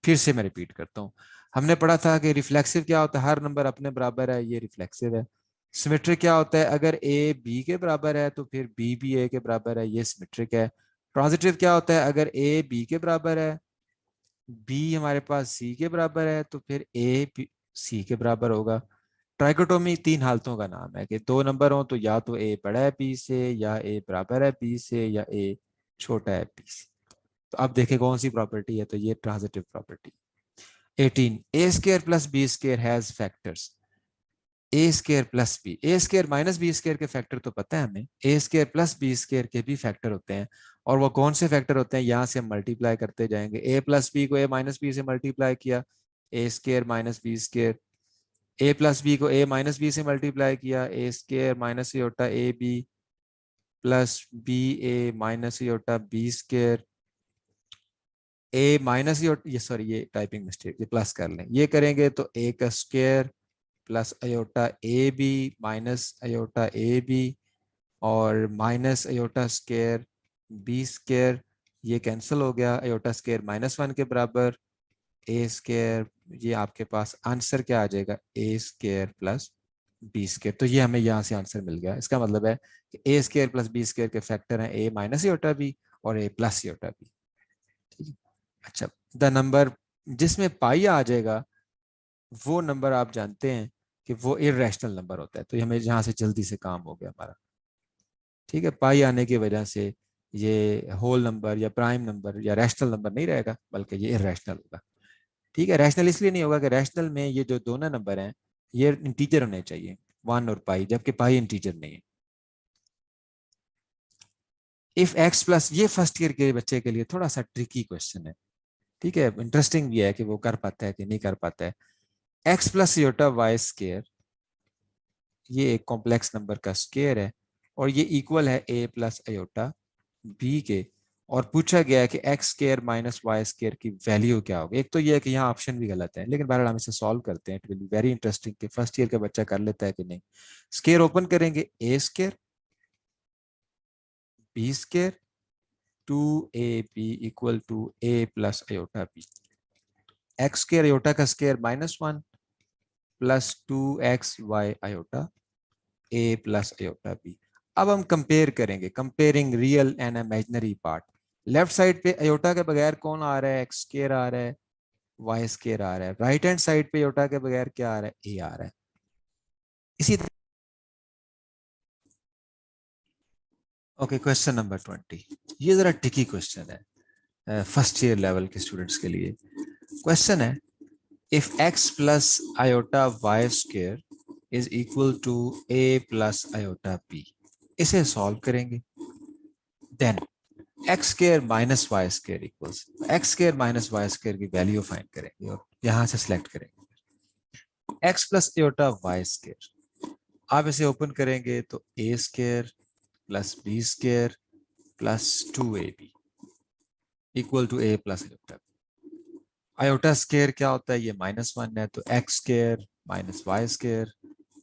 फिर से मैं रिपीट करता हूँ। हमने पढ़ा था कि रिफ्लेक्सिव क्या होता है, हर नंबर अपने बराबर है, ये रिफ्लेक्सिव है। सिमेट्रिक क्या होता है, अगर a b के बराबर है तो फिर b भी a के बराबर है, ये सिमेट्रिक है। ट्रांजिटिव क्या होता है, अगर a b के बराबर है, b हमारे पास c के बराबर है, तो फिर a c के बराबर होगा। ट्राइकोटोमी 3 हालतों का नाम है कि 2 नंबर हो तो या तो a बड़ा है b से, या a बराबर है b से, या a छोटा है b से। तो अब देखें कौन सी प्रॉपर्टी है, तो ये transitive property. 18, a square plus b square has factors, A square plus B, A square minus B square के फैक्टर तो पता है हमें, A square plus B square के भी फैक्टर होते हैं। और वो कौन से फैक्टर होते हैं, यहाँ से हम मल्टीप्लाई करते जाएंगे। ए प्लस बी को ए माइनस बी से मल्टीप्लाई किया, A square minus B square, A plus B को ए माइनस बी से मल्टीप्लाई किया, A square minus iota A B plus B A minus iota B square, A minus ये सॉरी ये टाइपिंग मिस्टेक, ये प्लस कर लें, ये करेंगे तो ए का square plus iota A B minus iota A B और minus iota square B square, ये कैंसिल हो गया, आयोटा स्केयर -1 के बराबर, ए स्केयर, ये आपके पास आंसर क्या आ जाएगा, ए स्केयर प्लस बी स्केयर। तो ये हमें यहाँ से आंसर मिल गया। इसका मतलब है कि ए स्केयर प्लस बी स्केयर के फैक्टर हैं ए माइनस आयोटा बी और ए प्लस आयोटा बी। ठीक है। अच्छा, द नंबर जिसमें पाई आ जाएगा वो नंबर आप जानते हैं कि वो इररेशनल नंबर होता है। तो हमें यहाँ से जल्दी से काम हो गया हमारा। ठीक है, पाई आने की वजह से ये होल नंबर या प्राइम नंबर या रैशनल नंबर नहीं रहेगा, बल्कि ये इररेशनल होगा। ठीक है, रैशनल इसलिए नहीं होगा कि रैशनल में ये जो दोनों नंबर हैं ये इंटीजर होने चाहिए, 1 और पाई, जबकि पाई इंटीजर नहीं है। इफ एक्स प्लस, ये फर्स्ट ईयर के बच्चे के लिए थोड़ा सा ट्रिकी क्वेश्चन है। ठीक है, इंटरेस्टिंग भी है कि वो कर पाता है कि नहीं कर पाता है। X plus iota Y square, ये एक कॉम्प्लेक्स नंबर का स्केयर है और ये इक्वल है ए प्लस आयोटा बी के, और पूछा गया है कि X square minus Y square की वैल्यू क्या होगी। एक तो ये है कि यहाँ ऑप्शन भी गलत है, लेकिन बहरहाल हम इसे सॉल्व करते हैं। It will be very interesting कि फर्स्ट ईयर का बच्चा कर लेता है कि नहीं। स्केयर ओपन करेंगे, A square B square 2ab equal to A plus iota B, X square iota का square -1 plus 2xy iota A plus iota B. अब हम कंपेयर करेंगे, comparing real and imaginary part. Left side पे आयोटा के बगैर कौन आ रहा है, एक्स स्केयर आ रहा है, वाई स्केयर आ रहा है। राइट हैंड साइड पे आयोटा के बगैर क्या आ रहा है, ए आ रहा है। इसी ओके, क्वेश्चन नंबर 20, ये जरा टिकी क्वेश्चन है फर्स्ट ईयर लेवल के स्टूडेंट्स के लिए। क्वेश्चन है, if x plus iota y square is equal to a plus iota b, इसे सॉल्व करेंगे। Then x square minus Y square equals, X square minus Y square की वैल्यू फाइंड करेंगे और यहां से सिलेक्ट करेंगे x plus iota Y square. आप इसे ओपन करेंगे तो a square plus B square plus 2ab equal to a plus iota. Iota square क्या होता है, ये -1 है, तो X square minus Y square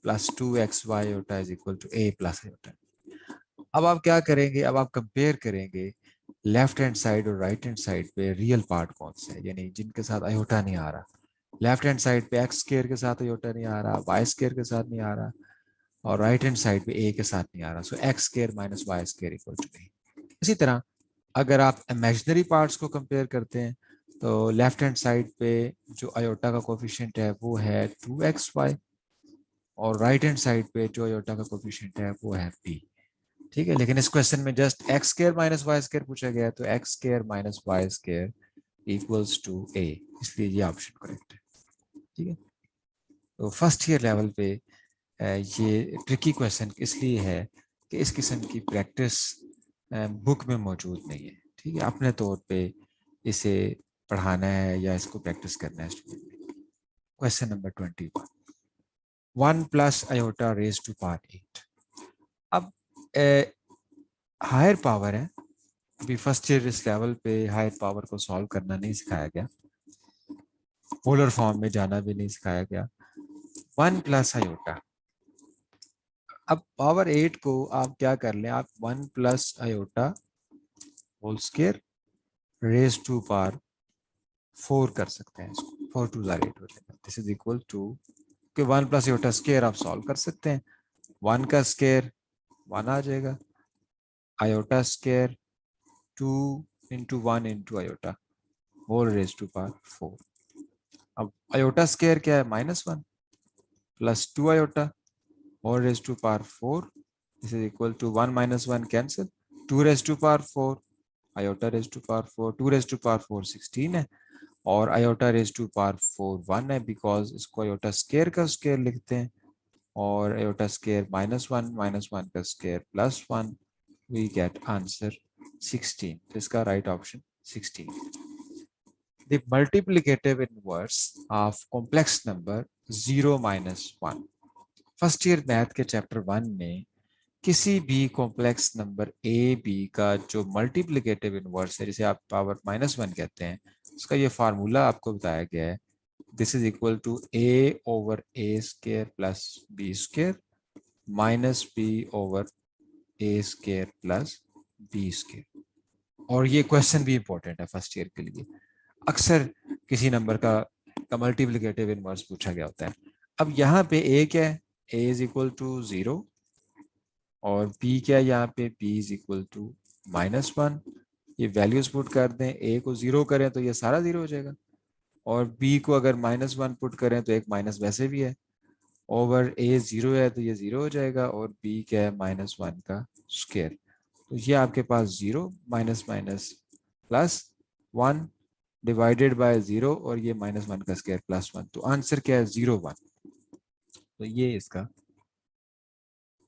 plus 2xy iota is equal to a plus iota. अब आप क्या करेंगे, अब आप कंपेयर करेंगे लेफ्ट हैंड साइड और राइट हैंड साइड पे रियल पार्ट कौन सा है, यानी जिनके साथ आयोटा नहीं आ रहा। लेफ्ट हैंड साइड पे एक्स स्क्वायर के साथ आयोटा नहीं आ रहा, वाई स्क्वायर के साथ नहीं आ रहा, और राइट हैंड साइड पे ए के साथ नहीं आ रहा। So X square minus Y square equal to A. इसी तरह अगर आप इमेजिनरी पार्ट्स को कंपेयर करते हैं तो लेफ्ट हैंड साइड पे जो आयोटा का कोफिशिएंट है वो है 2xy, और राइट हैंड साइड पे जो आयोटा का कोफिशिएंट है वो है b। ठीक है, लेकिन इस क्वेश्चन में just X square minus Y square पूछा गया है, तो X square minus Y square equals to a, इसलिए ये ऑप्शन करेक्ट है। ठीक है, तो फर्स्ट ईयर लेवल पे ये ट्रिकी क्वेश्चन इसलिए है कि इस किस्म की प्रैक्टिस बुक में मौजूद नहीं है। ठीक है, अपने तौर पे इसे पढ़ाना है या इसको प्रैक्टिस करना है स्टूडेंट ने। Question number 21, 1 plus iota raise to power 8। अब हायर पावर है, अभी फर्स्ट ईयर इस लेवल पे हायर पावर को सॉल्व करना नहीं सिखाया गया, पोलर फॉर्म में जाना भी नहीं सिखाया गया। 1 प्लस आयोटा, अब पावर 8 को आप क्या कर लें, आप 1 plus iota whole square raise to power 4 कर सकते हैं इसको, 4 2 8 हो जाएगा। दिस इज इक्वल टू कि 1 प्लस आयोटा स्क्वायर आप सॉल्व कर सकते हैं, 1 का स्क्वायर 1 आ जाएगा, iota square 2 into 1 into iota whole raise to power 4। अब आयोटा स्क्वायर क्या है, -1 plus 2 iota whole raise to power 4, this is equal to 1 minus 1 cancel, 2 raise to power 4 iota raise to power 4, 2 raise to power 4 16 है, और आयोटा रेज टू पावर 4 1 है, बिकॉज इसको आयोटा स्क्वायर का स्क्वायर लिखते हैं, और आयोटा स्क्वायर -1 का स्क्वायर +1, वी गेट आंसर 16। तो इसका right option 16। The multiplicative inverse of complex number 0 minus 1। First year math के चैप्टर 1 में किसी भी कॉम्प्लेक्स नंबर ए बी का जो मल्टीप्लिकेटिव इनवर्स है, जिसे आप पावर -1 कहते हैं, उसका ये फार्मूला आपको बताया गया है। This is equal to A over A square plus B square minus B over A square plus B square. और ये क्वेश्चन भी इंपॉर्टेंट है फर्स्ट ईयर के लिए। अक्सर किसी नंबर का मल्टीप्लिकेटिव इनवर्स पूछा गया होता है। अब यहाँ पे ए क्या है, ए इज इक्वल टू 0, और बी क्या है यहाँ पे, बी इज इक्वल टू -1। ये वैल्यूज पुट कर दें, ए को 0 करें तो ये सारा 0 हो जाएगा, और बी को अगर -1 पुट करें तो एक माइनस वैसे भी है, ओवर ए 0 है तो ये 0 हो जाएगा, और बी क्या है, -1 का स्क्वायर। तो ये आपके पास 0 minus minus plus 1 divided by 0, और ये -1 का स्क्वायर प्लस 1। तो आंसर क्या है, 0 1। तो ये इसका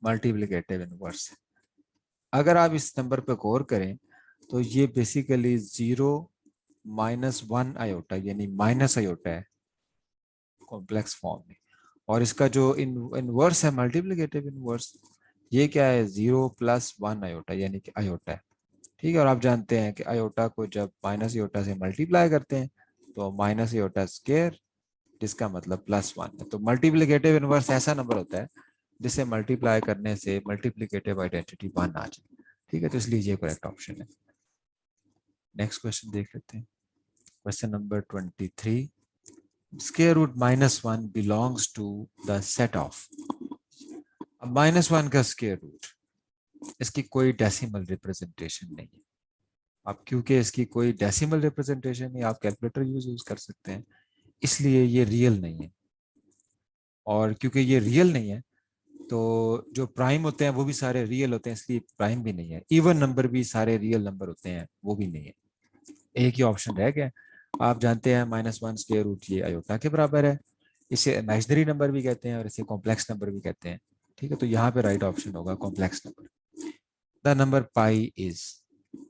मल्टीप्लिकेटिव इनवर्स है। अगर आप इस नंबर पे गौर करें तो ये बेसिकली 0 -1 आयोटा यानी माइनस आयोटा है कॉम्प्लेक्स फॉर्म में, और इसका जो इनवर्स है मल्टीप्लिकेटिव इनवर्स, ये क्या है, 0 + 1 आयोटा यानी कि आयोटा है। ठीक है, और आप जानते हैं कि आयोटा को जब माइनस आयोटा से मल्टीप्लाई करते हैं तो माइनस आयोटा स्क्वायर, जिसका मतलब +1 है। तो मल्टीप्लिकेटिव इनवर्स ऐसा नंबर होता है जिसे मल्टीप्लाई करने से मल्टीप्लिकेटिव आइडेंटिटी 1 आ जाए। ठीक है, तो इसलिए ये करेक्ट ऑप्शन है। नेक्स्ट क्वेश्चन देख लेते हैं, question number 23। Square root -1 belongs to the set of. अब -1 का स्क्वायर रूट, इसकी कोई डेसिमल रिप्रेजेंटेशन नहीं है। अब क्योंकि इसकी कोई डेसिमल रिप्रेजेंटेशन नहीं, आप कैलकुलेटर यूज कर सकते हैं, इसलिए ये रियल नहीं है। और क्योंकि ये रियल नहीं है तो जो प्राइम होते हैं वो भी सारे रियल होते हैं, इसलिए प्राइम भी नहीं है। इवन नंबर भी सारे रियल नंबर होते हैं, वो भी नहीं है। एक ही ऑप्शन रह गया। आप जानते हैं -1 स्क्वायर रूट ये अयोटा के बराबर है। इसे इमेजिनरी नंबर भी कहते हैं और इसे कॉम्प्लेक्स नंबर भी कहते हैं। ठीक है, तो यहाँ पे राइट ऑप्शन होगा complex number. The number pi is,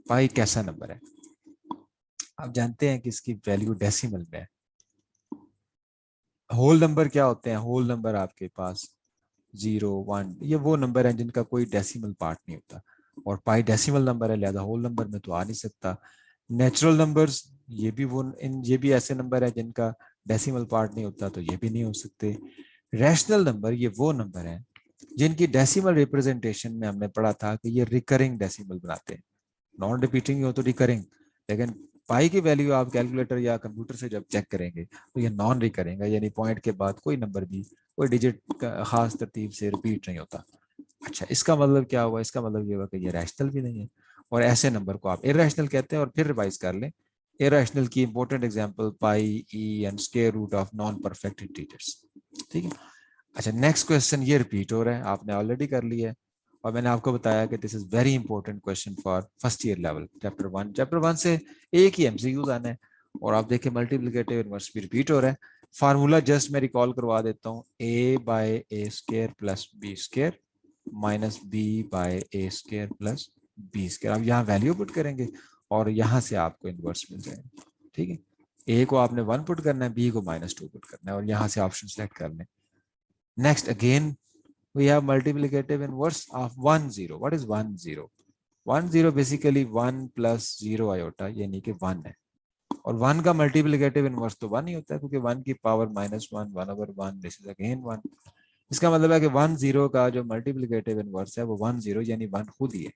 pi कैसा नंबर है, आप जानते हैं कि इसकी वैल्यू डेसिमल में है। होल नंबर क्या होते हैं, होल नंबर आपके पास 0 1, ये वो नंबर है जिनका कोई डेसिमल पार्ट नहीं होता, और पाई डेसिमल नंबर है, लिहाजा होल नंबर में तो आ नहीं सकता। नेचुरल नंबर्स, ये भी वो ये भी ऐसे नंबर है जिनका डेसिमल पार्ट नहीं होता, तो ये भी नहीं हो सकते। रैशनल नंबर, ये वो नंबर है जिनकी डेसिमल रिप्रेजेंटेशन में हमने पढ़ा था कि ये रिकरिंग डेसिमल बनाते हैं। नॉन रिपीटिंग हो तो रिकरिंग, लेकिन पाई की वैल्यू आप कैलकुलेटर या कंप्यूटर से जब चेक करेंगे तो ये नॉन रिकरिंग है, यानी पॉइंट के बाद कोई नंबर भी कोई डिजिट खास तरतीब से रिपीट नहीं होता। अच्छा, इसका मतलब क्या हुआ, इसका मतलब ये हुआ कि ये रैशनल भी नहीं है, और ऐसे नंबर को आप इरेशनल कहते हैं। और फिर रिवाइज कर लें, इरेशनल की important example pi, E and square root of non perfect integers. ठीक है। अच्छा, नेक्स्ट क्वेश्चन ये रिपीट हो रहा है, आपने ऑलरेडी कर लिया है, और मैंने आपको बताया कि this is very important question for first year level chapter 1 से एक ही एमसीक्यूज आना है। और आप देखिए मल्टीप्लिकेटिव इनवर्स भी रिपीट हो रहा है। फार्मूला जस्ट मैं रिकॉल करवा देता हूँ, a by A square plus B square minus B by A square plus B square. आप यहाँ वैल्यू पुट करेंगे और यहाँ से आपको इनवर्स मिल जाएगा। ठीक है, ए को आपने 1 पुट करना है, बी को -2 पुट करना है, और यहाँ से ऑप्शन सेलेक्ट कर लें। Next, again, we have multiplicative inverse of 1 0. What is 1 0? 1 0 basically 1 plus 0 iota यानी कि 1 है, और 1 का मल्टीप्लिकेटिव इनवर्स तो 1 ही होता है, क्योंकि 1 की पावर -1 1/1, दिस इज अगेन 1। इसका मतलब है कि 1 0 का जो मल्टीप्लिकेटिव इनवर्स है वो 1 0 यानी 1 खुद ही है।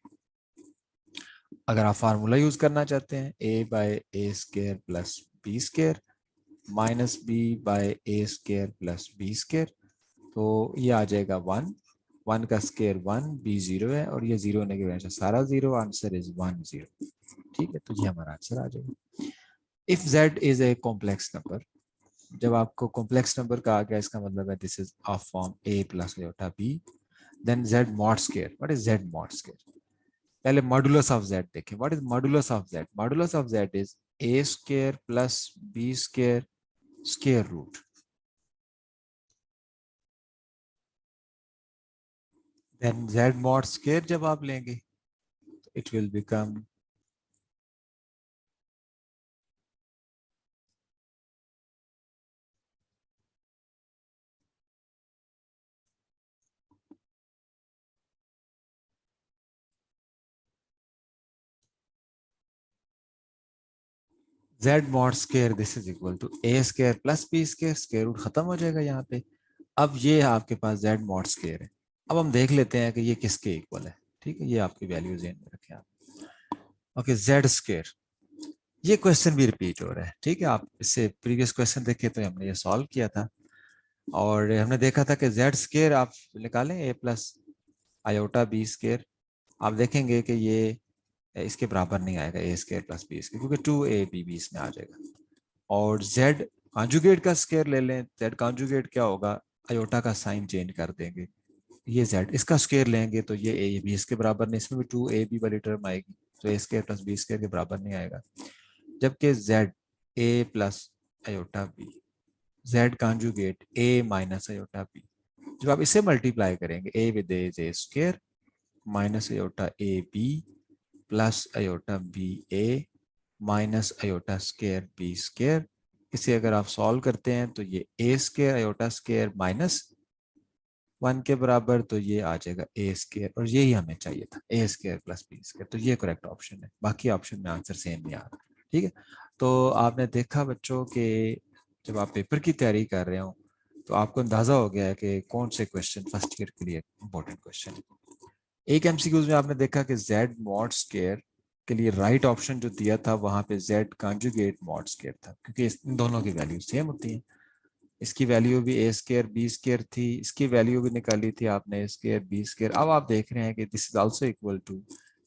अगर आप फार्मूला यूज करना चाहते हैं, a by A square plus B square minus B by A square plus B square, तो ये आ जाएगा 1, 1 का स्क्वायर 1, बी 0 है, और ये 0 होने की वजह से सारा 0, आंसर इज 1 0। ठीक है, तो ये हमारा आंसर आ जाएगा। If z is a complex number, जब आपको कॉम्प्लेक्स नंबर कहा गया, इसका मतलब है this is of form a plus iota b, then z mod square. What is z mod square? पहले मॉडुलस ऑफ z देखें। What is modulus of z? Modulus of z is a square plus b square square root. Then z mod square जब आप लेंगे, it will become Z mod square this is equal to A square plus B square, square root खत्म हो जाएगा यहाँ पे। अब ये आपके पास जेड मॉड स्केयर है। अब हम देख लेते हैं कि ये किसके इक्वल है। ठीक है, ये आपकी वैल्यू ध्यान में रखें आप। ओके, जेड स्केयर, ये क्वेश्चन भी रिपीट हो रहा है। ठीक है, आप इससे प्रीवियस क्वेश्चन देखे तो हमने ये सॉल्व किया था और हमने देखा था कि जेड स्केयर आप निकालें ए प्लस आयोटा बी स्केयर, आप देखेंगे कि ये इसके बराबर नहीं आएगा ए स्केयर प्लस बी स्केयर, क्योंकि 2ab भी इसमें आ जाएगा। और z कॉन्जुगेट का स्केयर ले लें, z कॉन्जुगेट क्या होगा, अयोटा का साइन चेंज कर देंगे, ये z इसका स्केयर लेंगे तो ये a भी इसके बराबर नहीं, इसमें भी 2ab वाली टर्म आएगी, तो a square plus B square के बराबर नहीं आएगा। जबकि z a plus iota b, z conjugate a minus iota b, जब आप इसे मल्टीप्लाई करेंगे a with a is a square minus iota a b plus iota b A minus iota square B square, इसे अगर आप सॉल्व करते हैं तो ये a square iota square minus 1 के बराबर, तो ये आ जाएगा ए स्केयर, और यही हमें चाहिए था, ए स्केयर प्लस बी स्केयर, तो ये करेक्ट ऑप्शन है। बाकी ऑप्शन में आंसर सेम नहीं आ रहा। ठीक है, तो आपने देखा बच्चों कि जब आप पेपर की तैयारी कर रहे हो तो आपको अंदाजा हो गया है कि कौन से क्वेश्चन फर्स्ट ईयर के लिए इंपॉर्टेंट क्वेश्चन है। एक एमसीक्यूज में आपने देखा कि z मॉड स्क्वायर के लिए राइट ऑप्शन जो दिया था वहां पे z कॉन्जुगेट मॉड स्क्वायर था, क्योंकि इन दोनों की वैल्यू सेम होती है। इसकी वैल्यू भी ए स्क्वायर बी स्क्वायर थी, इसकी वैल्यू भी निकाली थी आपने ए स्क्वायर बी स्क्वायर। अब आप देख रहे हैं कि this is also equal to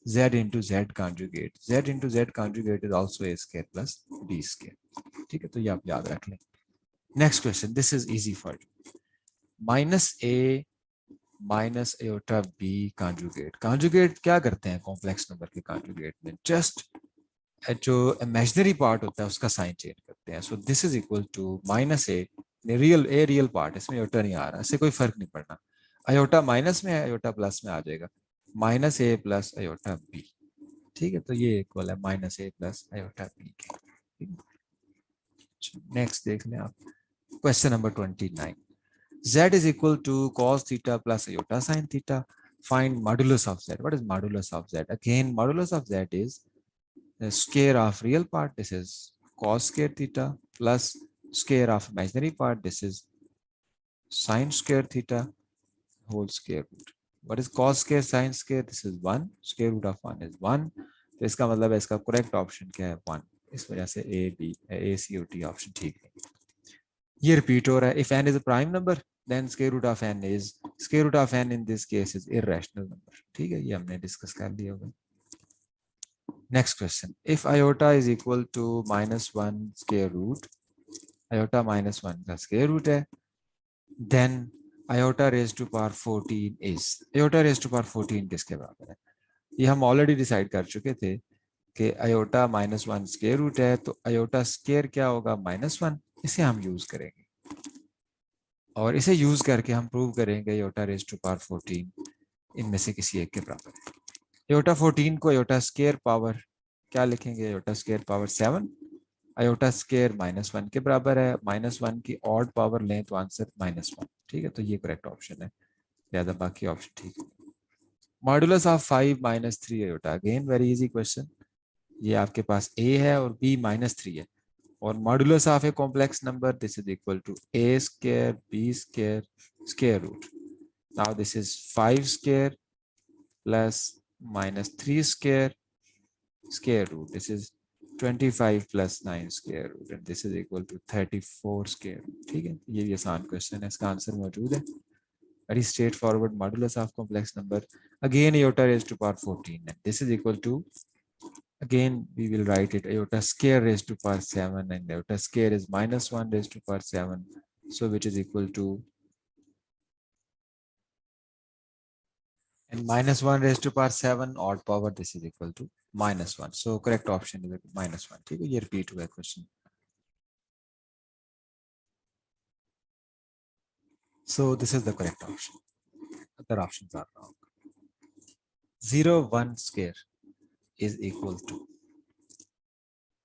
z into z conjugate, z into z conjugate is also a square plus B square. ठीक है, तो ये आप याद रख लें। Next question, this is easy for you. Minus a minus iota b conjugate, conjugate क्या करते हैं कॉम्प्लेक्स नंबर के कॉन्जुगेट में, जस्ट जो इमेजिनरी पार्ट होता है उसका साइन चेंज करते हैं। So this is equal to minus A, real a real part, इसमें अयोटा नहीं आ रहा, इससे कोई फर्क नहीं पड़ना, अयोटा माइनस में है अयोटा प्लस में आ जाएगा, माइनस ए प्लस अयोटा बी। ठीक है, तो ये इक्वल है माइनस ए प्लस अयोटा बी के। नेक्स्ट देख लें आप, question number 29, z is equal to cos theta plus iota sin theta. Find modulus of z. What is modulus of z? Again, modulus of z is the square of real part. This is cos square theta plus square of imaginary part. This is sin square theta whole square root. What is cos square sin square? This is 1. Square root of 1 is 1. तो इसका मतलब है इसका करेक्ट ऑप्शन क्या है 1। इस वजह से A B A C O T option ठीक है। ये रिपीट हो रहा है, if n is a prime number then square root of n is, square root of n in this case is irrational number। ठीक है, ये हमने डिस्कस कर लिया होगा। Next question, if iota is equal to -1 square root, iota -1 का स्क्वायर रूट है, then iota raised to power 14 is, iota raised to power 14 किसके बराबर है? ये हम ऑलरेडी डिसाइड कर चुके थे कि iota -1 स्क्वायर रूट है, तो iota स्क्वायर क्या होगा -1, इसे हम यूज करेंगे और इसे यूज करके हम प्रूव करेंगे योटा रेज टू पावर 14 इनमें से किसी एक के बराबर है। योटा 14 को योटा स्केयर पावर क्या लिखेंगे, iota square power 7, iota square -1 के बराबर है, -1 की ऑड पावर लें तो आंसर -1। ठीक है, तो ये करेक्ट ऑप्शन है, ज्यादा बाकी ऑप्शन ठीक है। Modulus of 5 -3 iota, again very easy question. ये आपके पास a है और b -3 है, और modulus of a complex number this is equal to a square b square square root. Now this is 5 square plus -3 square square root, this is 25 plus 9 square root and this is equal to 34 square root. ठीक है, ये भी आसान क्वेश्चन है, इसका आंसर मौजूद है। Very straight forward, modulus of complex number again iota raised to power 14 and this is equal to, again we will write it iota square raised to power 7 and iota square is -1 raised to power 7, so which is equal to, and -1 raised to power 7 odd power, this is equal to -1, so correct option is -1। ठीक है, ये रिपीट हुआ question. so this is the correct option, other options are wrong। 0 1 square is equal to,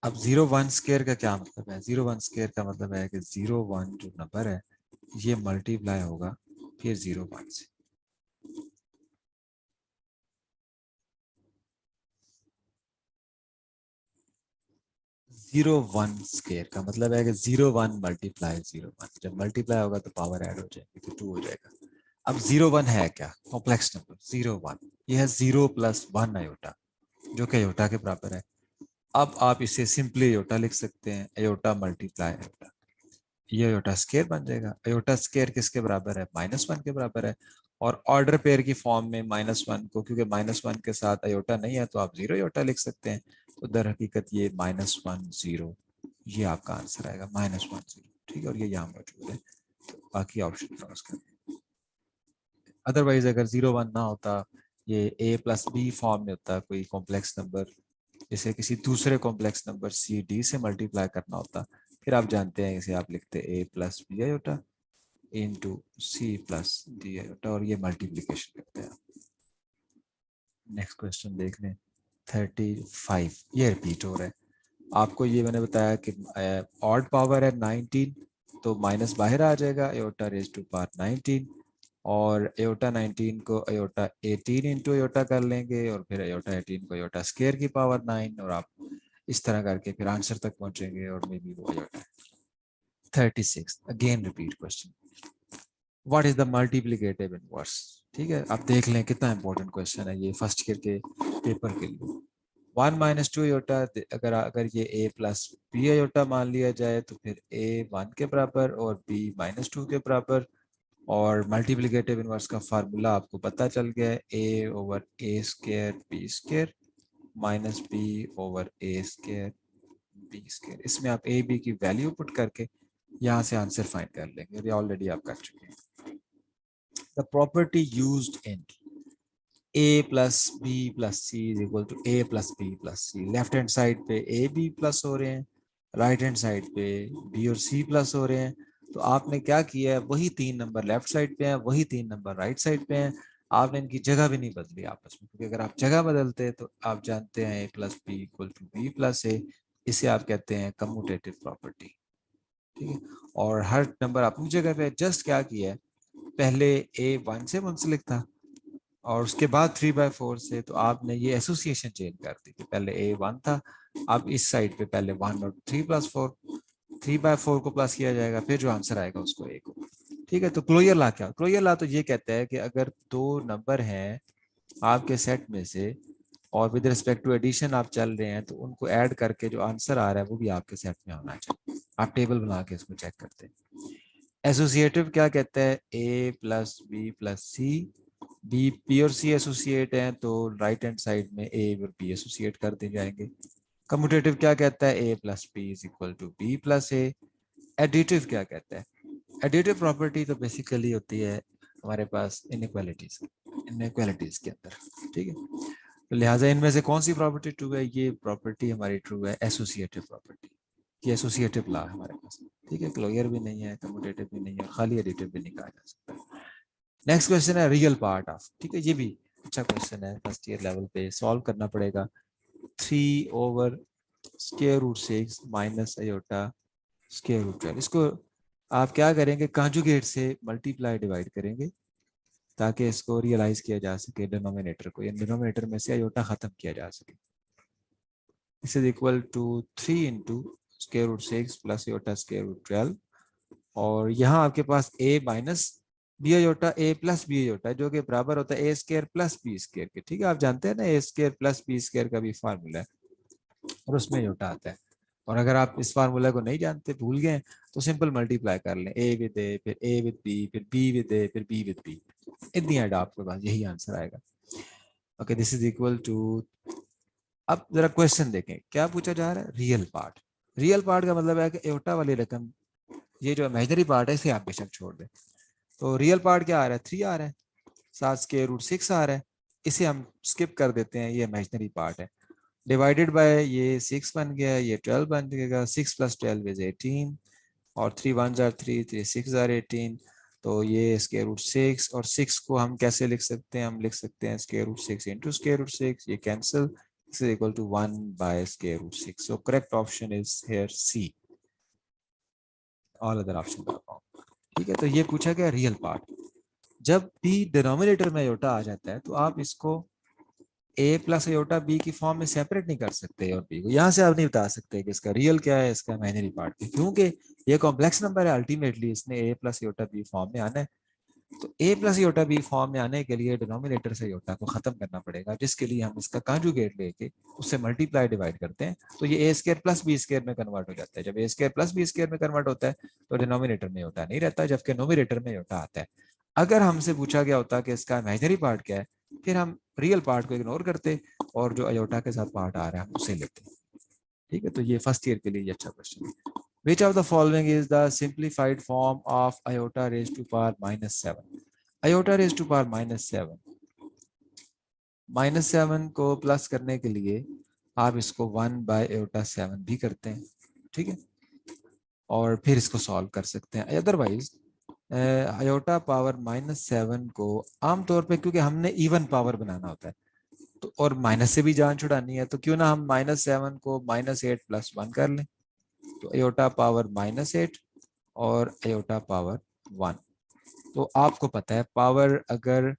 अब 0 1 स्क्वायर का क्या मतलब है, 0 1 स्क्वायर का मतलब है कि 0 1 जो नंबर है ये मल्टीप्लाई होगा फिर 0 1 से। 0 1 स्केयर का मतलब है कि 0 1 मल्टीप्लाई 0 1, जब मल्टीप्लाई होगा तो पावर ऐड हो जाएगी तो 2 हो जाएगा। अब 0 1 है क्या? कॉम्प्लेक्स नंबर 0 1, ये है 0 + 1 अयोटा जो कि अयोटा के बराबर है। अब आप इसे सिंपली अयोटा लिख सकते हैं, अयोटा मल्टीप्लाई अयोटा, ये अयोटा स्केयर बन जाएगा। अयोटा स्केयर किसके बराबर है? -1 के बराबर है। और ऑर्डर पेयर की फॉर्म में -1 को, क्योंकि -1 के साथ अयोटा नहीं है तो आप 0 अयोटा लिख सकते हैं। तो दर हकीकत ये -1 0, ये आपका आंसर आएगा -1 0। ठीक है, और ये यहाँ मौजूद है, तो बाकी ऑप्शन क्रॉस कर। अदरवाइज अगर 0 1 ना होता, ये a+b फॉर्म में होता, कोई कॉम्प्लेक्स नंबर इसे किसी दूसरे कॉम्प्लेक्स नंबर सी डी से मल्टीप्लाई करना होता, फिर आप जानते हैं इसे आप लिखते a+b iota into c+d iota, और ये मल्टीप्लीकेशन करते हैं। नेक्स्ट क्वेश्चन देख लें, 35, ये रिपीट हो रहा है। आपको ये मैंने बताया कि ऑड पावर है 19, तो माइनस बाहर आ जाएगा, एयोटा रेज टू पावर 19, और एयोटा 19 को एयोटा 18 इंटू एयोटा कर लेंगे, और फिर एयोटा 18 को एयोटा स्केयर की पावर 9, और आप इस तरह करके फिर आंसर तक पहुंचेंगे, और मे बी वो aorta. 36, again repeat question, what is the multiplicative inverse? ठीक है, आप देख लें कितना इंपॉर्टेंट क्वेश्चन है ये फर्स्ट ईयर के पेपर के लिए। 1 - 2 अयोटा, अगर अगर ये a+b अयोटा मान लिया जाए तो फिर a 1 के बराबर और b -2 के बराबर, और मल्टीप्लिकेटिव इनवर्स का फार्मूला आपको पता चल गया है, a/a² b² -b/a² b²। इसमें आप a b की वैल्यू पुट करके यहाँ से आंसर फाइंड कर लेंगे, ये ऑलरेडी आप कर चुके हैं। The property used in a+b+c is equal to a+b+c, left hand side पे a b प्लस हो रहे हैं, राइट हैंड साइड पे b और c प्लस हो रहे हैं। तो आपने क्या किया है, वही 3 नंबर लेफ्ट साइड पे हैं, वही 3 नंबर राइट साइड पे हैं, आपने इनकी जगह भी नहीं बदली आपस में, क्योंकि अगर आप जगह बदलते तो आप जानते हैं a+b = b+a, इसे आप कहते हैं कम्यूटेटिव प्रॉपर्टी। ठीक है, और हर नंबर अपनी जगह पे, जस्ट क्या किया है, पहले a 1 से मुंसलिक था और उसके बाद 3/4 से, तो आपने ये एसोसिएशन चेंज कर दी कि पहले a 1 था, अब इस साइड पे पहले 1 और 3+4, 3/4 को प्लस किया जाएगा, फिर जो आंसर आएगा उसको a को। ठीक है, तो क्लोजर ला क्या, क्लोजर ला तो ये कहता है कि अगर 2 नंबर हैं आपके सेट में से और विद रिस्पेक्ट टू एडिशन आप चल रहे हैं, तो उनको ऐड करके जो आंसर आ रहा है वो भी आपके सेट में होना चाहिए। आप टेबल बना के इसको चेक करते हैं। एसोसिएटिव क्या कहता है, a+b+c, बी और सी एसोसिएट हैं तो राइट हैंड साइड में ए और बी एसोसिएट कर दिए जाएंगे। कम्यूटेटिव क्या कहता है, a+b = b+a। एडिटिव क्या कहता है, एडिटिव प्रॉपर्टी तो बेसिकली होती है हमारे पास इनइक्वालिटीज के अंदर। ठीक है, तो लिहाजा इनमें से कौन सी प्रॉपर्टी ट्रू है, ये प्रॉपर्टी हमारी ट्रू है एसोसिएटिव प्रॉपर्टी, ये एसोसिएटिव ला है हमारे पास। ठीक है, क्लोजर भी नहीं है, कम्यूटेटिव भी नहीं है, खाली एडिटिव भी नहीं कहा जा सकता। नेक्स्ट क्वेश्चन है रियल पार्ट ऑफ, ठीक है, ये भी अच्छा क्वेश्चन है, फर्स्ट ईयर लेवल पे सॉल्व करना पड़ेगा। 3/√6 माइनस अयोटा √12, इसको आप क्या करेंगे, कांजुगेट से मल्टीप्लाई डिवाइड करेंगे ताकि इसको रियलाइज किया जा सके, डिनोमिनेटर को, या डिनोमिनेटर में से अयोटा खत्म किया जा सके। This is equal to 3 × √6 plus iota √12, और यहाँ आपके पास a minus b iota a+b iota जो कि बराबर होता है a² + b² के। ठीक है, आप जानते हैं ना a² + b² का भी फार्मूला है, और उसमें अयोटा आता है। और अगर आप इस फार्मूला को नहीं जानते, भूल गए, तो सिंपल मल्टीप्लाई कर लें, a विद a, फिर a विद b, फिर b विद a, फिर b विद b, इतनी एड आपके पास यही आंसर आएगा। Okay, this is equal to, अब जरा क्वेश्चन देखें क्या पूछा जा रहा है, रियल पार्ट। रियल पार्ट का मतलब है कि एयोटा वाली रकम, ये जो इमेजिनरी पार्ट है इसे आप बेशक छोड़ दें। तो रियल पार्ट क्या आ रहा है, 3 आ रहा है, साथ √6 आ रहा है, इसे हम स्किप कर देते हैं, ये इमेजिनरी पार्ट है। डिवाइडेड बाय ये 6 बन गया, ये 12 बन जाएगा, 6 + 12 = 18, और 3 1s are 3, 3 6s are 18, तो ये √6, और 6 को हम कैसे लिख सकते हैं, हम लिख सकते हैं √6 × √6, ये cancel, this is equal to 1/√6, so correct option is here C, all other options are wrong। ठीक है, तो ये पूछा गया रियल पार्ट। जब भी डिनोमिनेटर में अयोटा आ जाता है तो आप इसको ए प्लस आयोटा बी की फॉर्म में सेपरेट नहीं कर सकते ए और बी को। यहाँ से आप नहीं बता सकते कि इसका रियल क्या है, इसका इमेजिनरी पार्ट क्या है, क्योंकि ये कॉम्प्लेक्स नंबर है। अल्टीमेटली इसने ए प्लस आयोटा बी फॉर्म में आना है। तो ए प्लस आयोटा बी फॉर्म में आने के लिए डिनोमिनेटर से आयोटा को खत्म करना पड़ेगा, जिसके लिए हम इसका कॉन्जुगेट लेके उससे मल्टीप्लाई डिवाइड करते हैं, तो ये ए स्क्वायर प्लस बी स्क्वायर में कन्वर्ट हो जाता है। जब ए स्क्वायर प्लस बी स्क्वायर में कन्वर्ट होता है तो डिनोमिनेटर में आयोटा नहीं रहता, जबकि नोमिनेटर में आयोटा आता है। अगर हमसे पूछा गया होता कि इसका इमेजिनरी पार्ट क्या है, फिर हम रियल पार्ट को इग्नोर करते और जो अयोटा के साथ पार्ट आ रहा है हम उसे लेते हैं। ठीक है, तो ये फर्स्ट ईयर के लिए ये अच्छा क्वेश्चन है। Which of the following is the simplified form of iota raised to power -7? Iota raised to power -7, -7 को प्लस करने के लिए आप इसको 1/iota 7 भी करते हैं, ठीक है, और फिर इसको सॉल्व कर सकते हैं। अदरवाइज आयोटा पावर -7 को आमतौर पे, क्योंकि हमने इवन पावर बनाना होता है तो, और माइनस से भी जान छुड़ानी है, तो क्यों ना हम -7 को -8 + 1 कर लें। तो अयोटा पावर -8 और अयोटा पावर 1। तो आपको पता है पावर अगर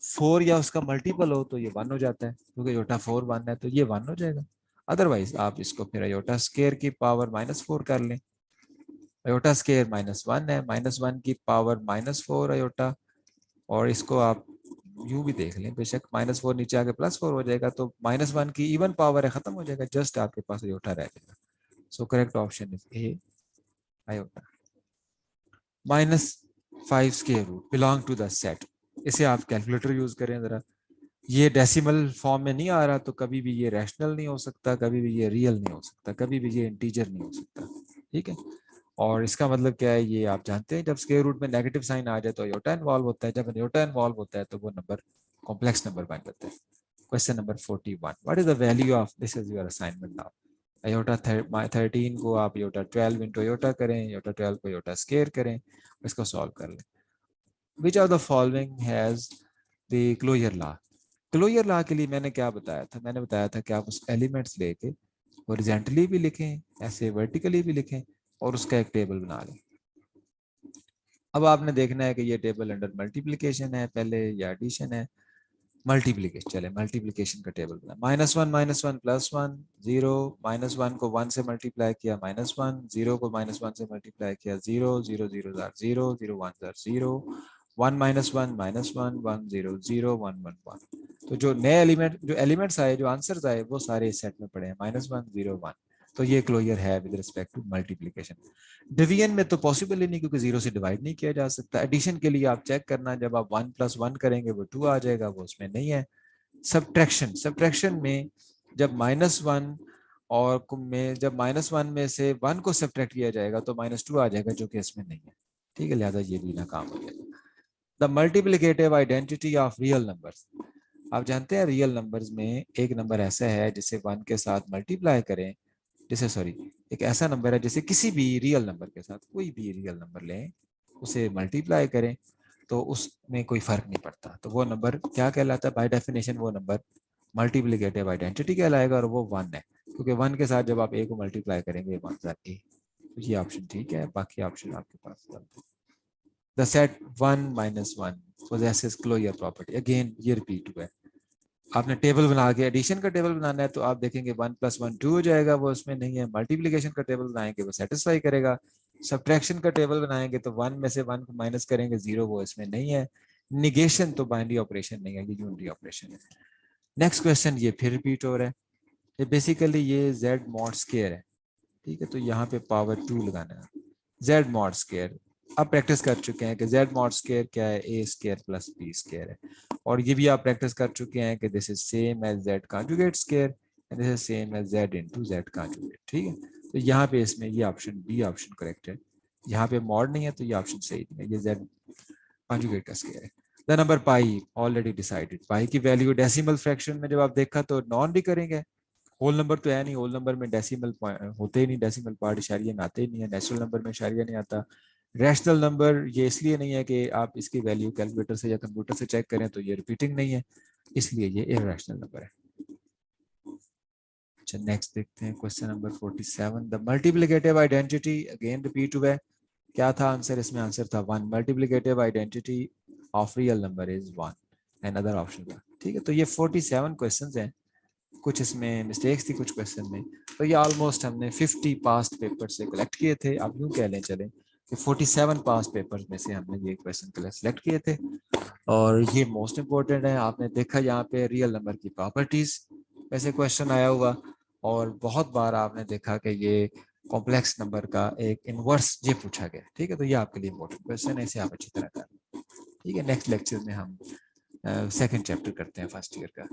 4 या उसका मल्टीपल हो तो ये 1 हो जाता है, क्योंकि अयोटा 4 1 है तो ये 1 हो जाएगा। अदरवाइज आप इसको फिर अयोटा स्क्वायर की पावर -4 कर लें। अयोटा स्क्वायर -1 है, -1 की पावर -4 अयोटा, और इसको आप यूं भी देख लें, बेशक -4 नीचे आके +4 हो जाएगा, तो -1 की इवन पावर है, खत्म हो जाएगा, जस्ट आपके पास अयोटा रह जाएगा। So correct option is a iota. -5 square root belong to the set. इसे आप कैलकुलेटर यूज करें जरा। ये डेसिमल फॉर्म में नहीं आ रहा तो कभी भी ये रैशनल नहीं हो सकता, कभी भी ये रियल नहीं हो सकता, कभी भी ये इंटीजर नहीं हो सकता, ठीक है। और इसका मतलब क्या है ये आप जानते हैं, जब स्क्वायर रूट में नेगेटिव साइन आ जाए तो अयोटा इन्वॉल्व होता है, जब अयोटा इन्वॉल्व होता है तो वो नंबर कॉम्प्लेक्स नंबर बन जाता है। Question number 41, what is the value of, this is your assignment now. Iota 13 को आप अयोटा 12 इंटू अयोटा करें, अयोटा 12 को अयोटा स्क्वायर करें, इसको सॉल्व कर लें। Which of the following has the closure law. Closure law के लिए मैंने क्या बताया था, मैंने बताया था कि आप उस एलिमेंट्स लेके हॉरिजॉन्टली भी लिखें, ऐसे वर्टिकली भी लिखें, और उसका एक टेबल बना लें। अब आपने देखना है कि ये टेबल अंडर मल्टीप्लिकेशन है पहले या एडिशन है। मल्टीप्लिकेशन, चले मल्टीप्लिकेशन का टेबल बना। -1 -1 +1 0, -1 को 1 से मल्टीप्लाई किया -1, 0 को -1 से मल्टीप्लाई किया 0, 0 0 0, 0 1 0, 1 -1 -1, 1 0 0, 1 1 1। तो जो नए एलिमेंट, जो एलिमेंट्स आए, जो आंसर्स आए, वो सारे इस सेट में पड़े हैं, -1 0 1। तो ये क्लोजर है with respect to multiplication. Division में तो पॉसिबल ही नहीं, क्योंकि 0 से डिवाइड नहीं किया जा सकता। एडिशन के लिए आप चेक करना, जब आप 1 + 1 करेंगे वो 2 आ जाएगा, वो उसमें नहीं है। सब्ट्रैक्शन, सब्ट्रैक्शन में जब -1 और में जब -1 में से 1 को सब्ट्रैक्ट किया जाएगा तो -2 आ जाएगा, जो कि इसमें नहीं है, ठीक है, लिहाजा ये भी नाकाम हो जाएगा। The multiplicative identity of real numbers. आप जानते हैं रियल नंबर्स में एक नंबर ऐसा है जिसे 1 के साथ मल्टीप्लाई करें, जैसे सॉरी, एक ऐसा नंबर है जैसे किसी भी रियल नंबर के साथ, कोई भी रियल नंबर लें, उसे मल्टीप्लाई करें तो उसमें कोई फर्क नहीं पड़ता, तो वो नंबर क्या कहलाता है, बाय डेफिनेशन वो नंबर मल्टीप्लिकेटिव आइडेंटिटी कहलाएगा, और वो 1 है, क्योंकि 1 के साथ जब आप ए को मल्टीप्लाई करेंगे 1 + ए। तो ये ऑप्शन ठीक है, बाकी ऑप्शन आपके पास। The set 1 - 1 possesses closure property, again ये रिपीट हुआ है। आपने टेबल बना के, एडिशन का टेबल बनाना है तो आप देखेंगे 1 + 1 2 हो जाएगा, वो उसमें नहीं है। मल्टीप्लिकेशन का टेबल बनाएंगे वो सेटिस्फाई करेगा। सब्ट्रैक्शन का टेबल बनाएंगे तो 1 में से 1 को माइनस करेंगे 0, वो इसमें नहीं है। निगेशन तो बाइनरी ऑपरेशन नहीं है, ये यूनिटी ऑपरेशन है। नेक्स्ट क्वेश्चन ये फिर रिपीट हो रहा है। ये बेसिकली ये z mod स्क्वायर है, ठीक है, तो यहाँ पे पावर 2 लगाना है। z mod स्क्वायर आप प्रैक्टिस कर चुके हैं कि z mod स्क्वायर क्या है, a square plus b square है, और ये भी आप प्रैक्टिस कर चुके हैं कि this is same as z conjugate square and this is same as z into z conjugate, ठीक है। तो यहाँ पे इसमें ये ऑप्शन बी ऑप्शन करेक्ट है। यहाँ पे मॉड नहीं है तो ये ऑप्शन सही नहीं है, ये z कॉन्जुगेट का स्क्वायर है। The number pi already decided, pi की वैल्यू डेसिमल फ्रैक्शन में जब आप देखा तो नॉन भी करेंगे, होल नंबर तो है नहीं, होल नंबर में डेसिमल होते ही नहीं, डेसिमल पार्ट इशारिया में आते ही नहीं है, नेचुरल नंबर में इशारिया नहीं आता। रैशनल नंबर ये इसलिए नहीं है कि आप इसकी वैल्यू कैलकुलेटर से या कंप्यूटर से चेक करें तो ये रिपीटिंग नहीं है, इसलिए ये इरैशनल नंबर है। अच्छा नेक्स्ट देखते हैं question number 47। The multiplicative identity, again repeat हुआ है, क्या था आंसर, इसमें आंसर था 1। Multiplicative identity of real number is 1 and other option था ठीक है, तो ये 47 क्वेश्चंस हैं, कुछ इसमें मिस्टेक्स थी कुछ क्वेश्चन में, तो ये ऑलमोस्ट हमने 50 पास्ट पेपर से कलेक्ट किए थे। आप यूँ कह लें चले कि 47 पास्ट पेपर्स में से हमने ये क्वेश्चन सेलेक्ट किए थे। और ये मोस्ट इंपॉर्टेंट है, आपने देखा यहाँ पे रियल नंबर की प्रॉपर्टीज वैसे क्वेश्चन आया हुआ, और बहुत बार आपने देखा कि ये कॉम्प्लेक्स नंबर का एक इनवर्स ये पूछा गया। ठीक है, तो ये आपके लिए इंपॉर्टेंट क्वेश्चन है, इसे आप अच्छी तरह कर। ठीक है, नेक्स्ट लेक्चर में हम सेकंड चैप्टर करते हैं फर्स्ट ईयर का।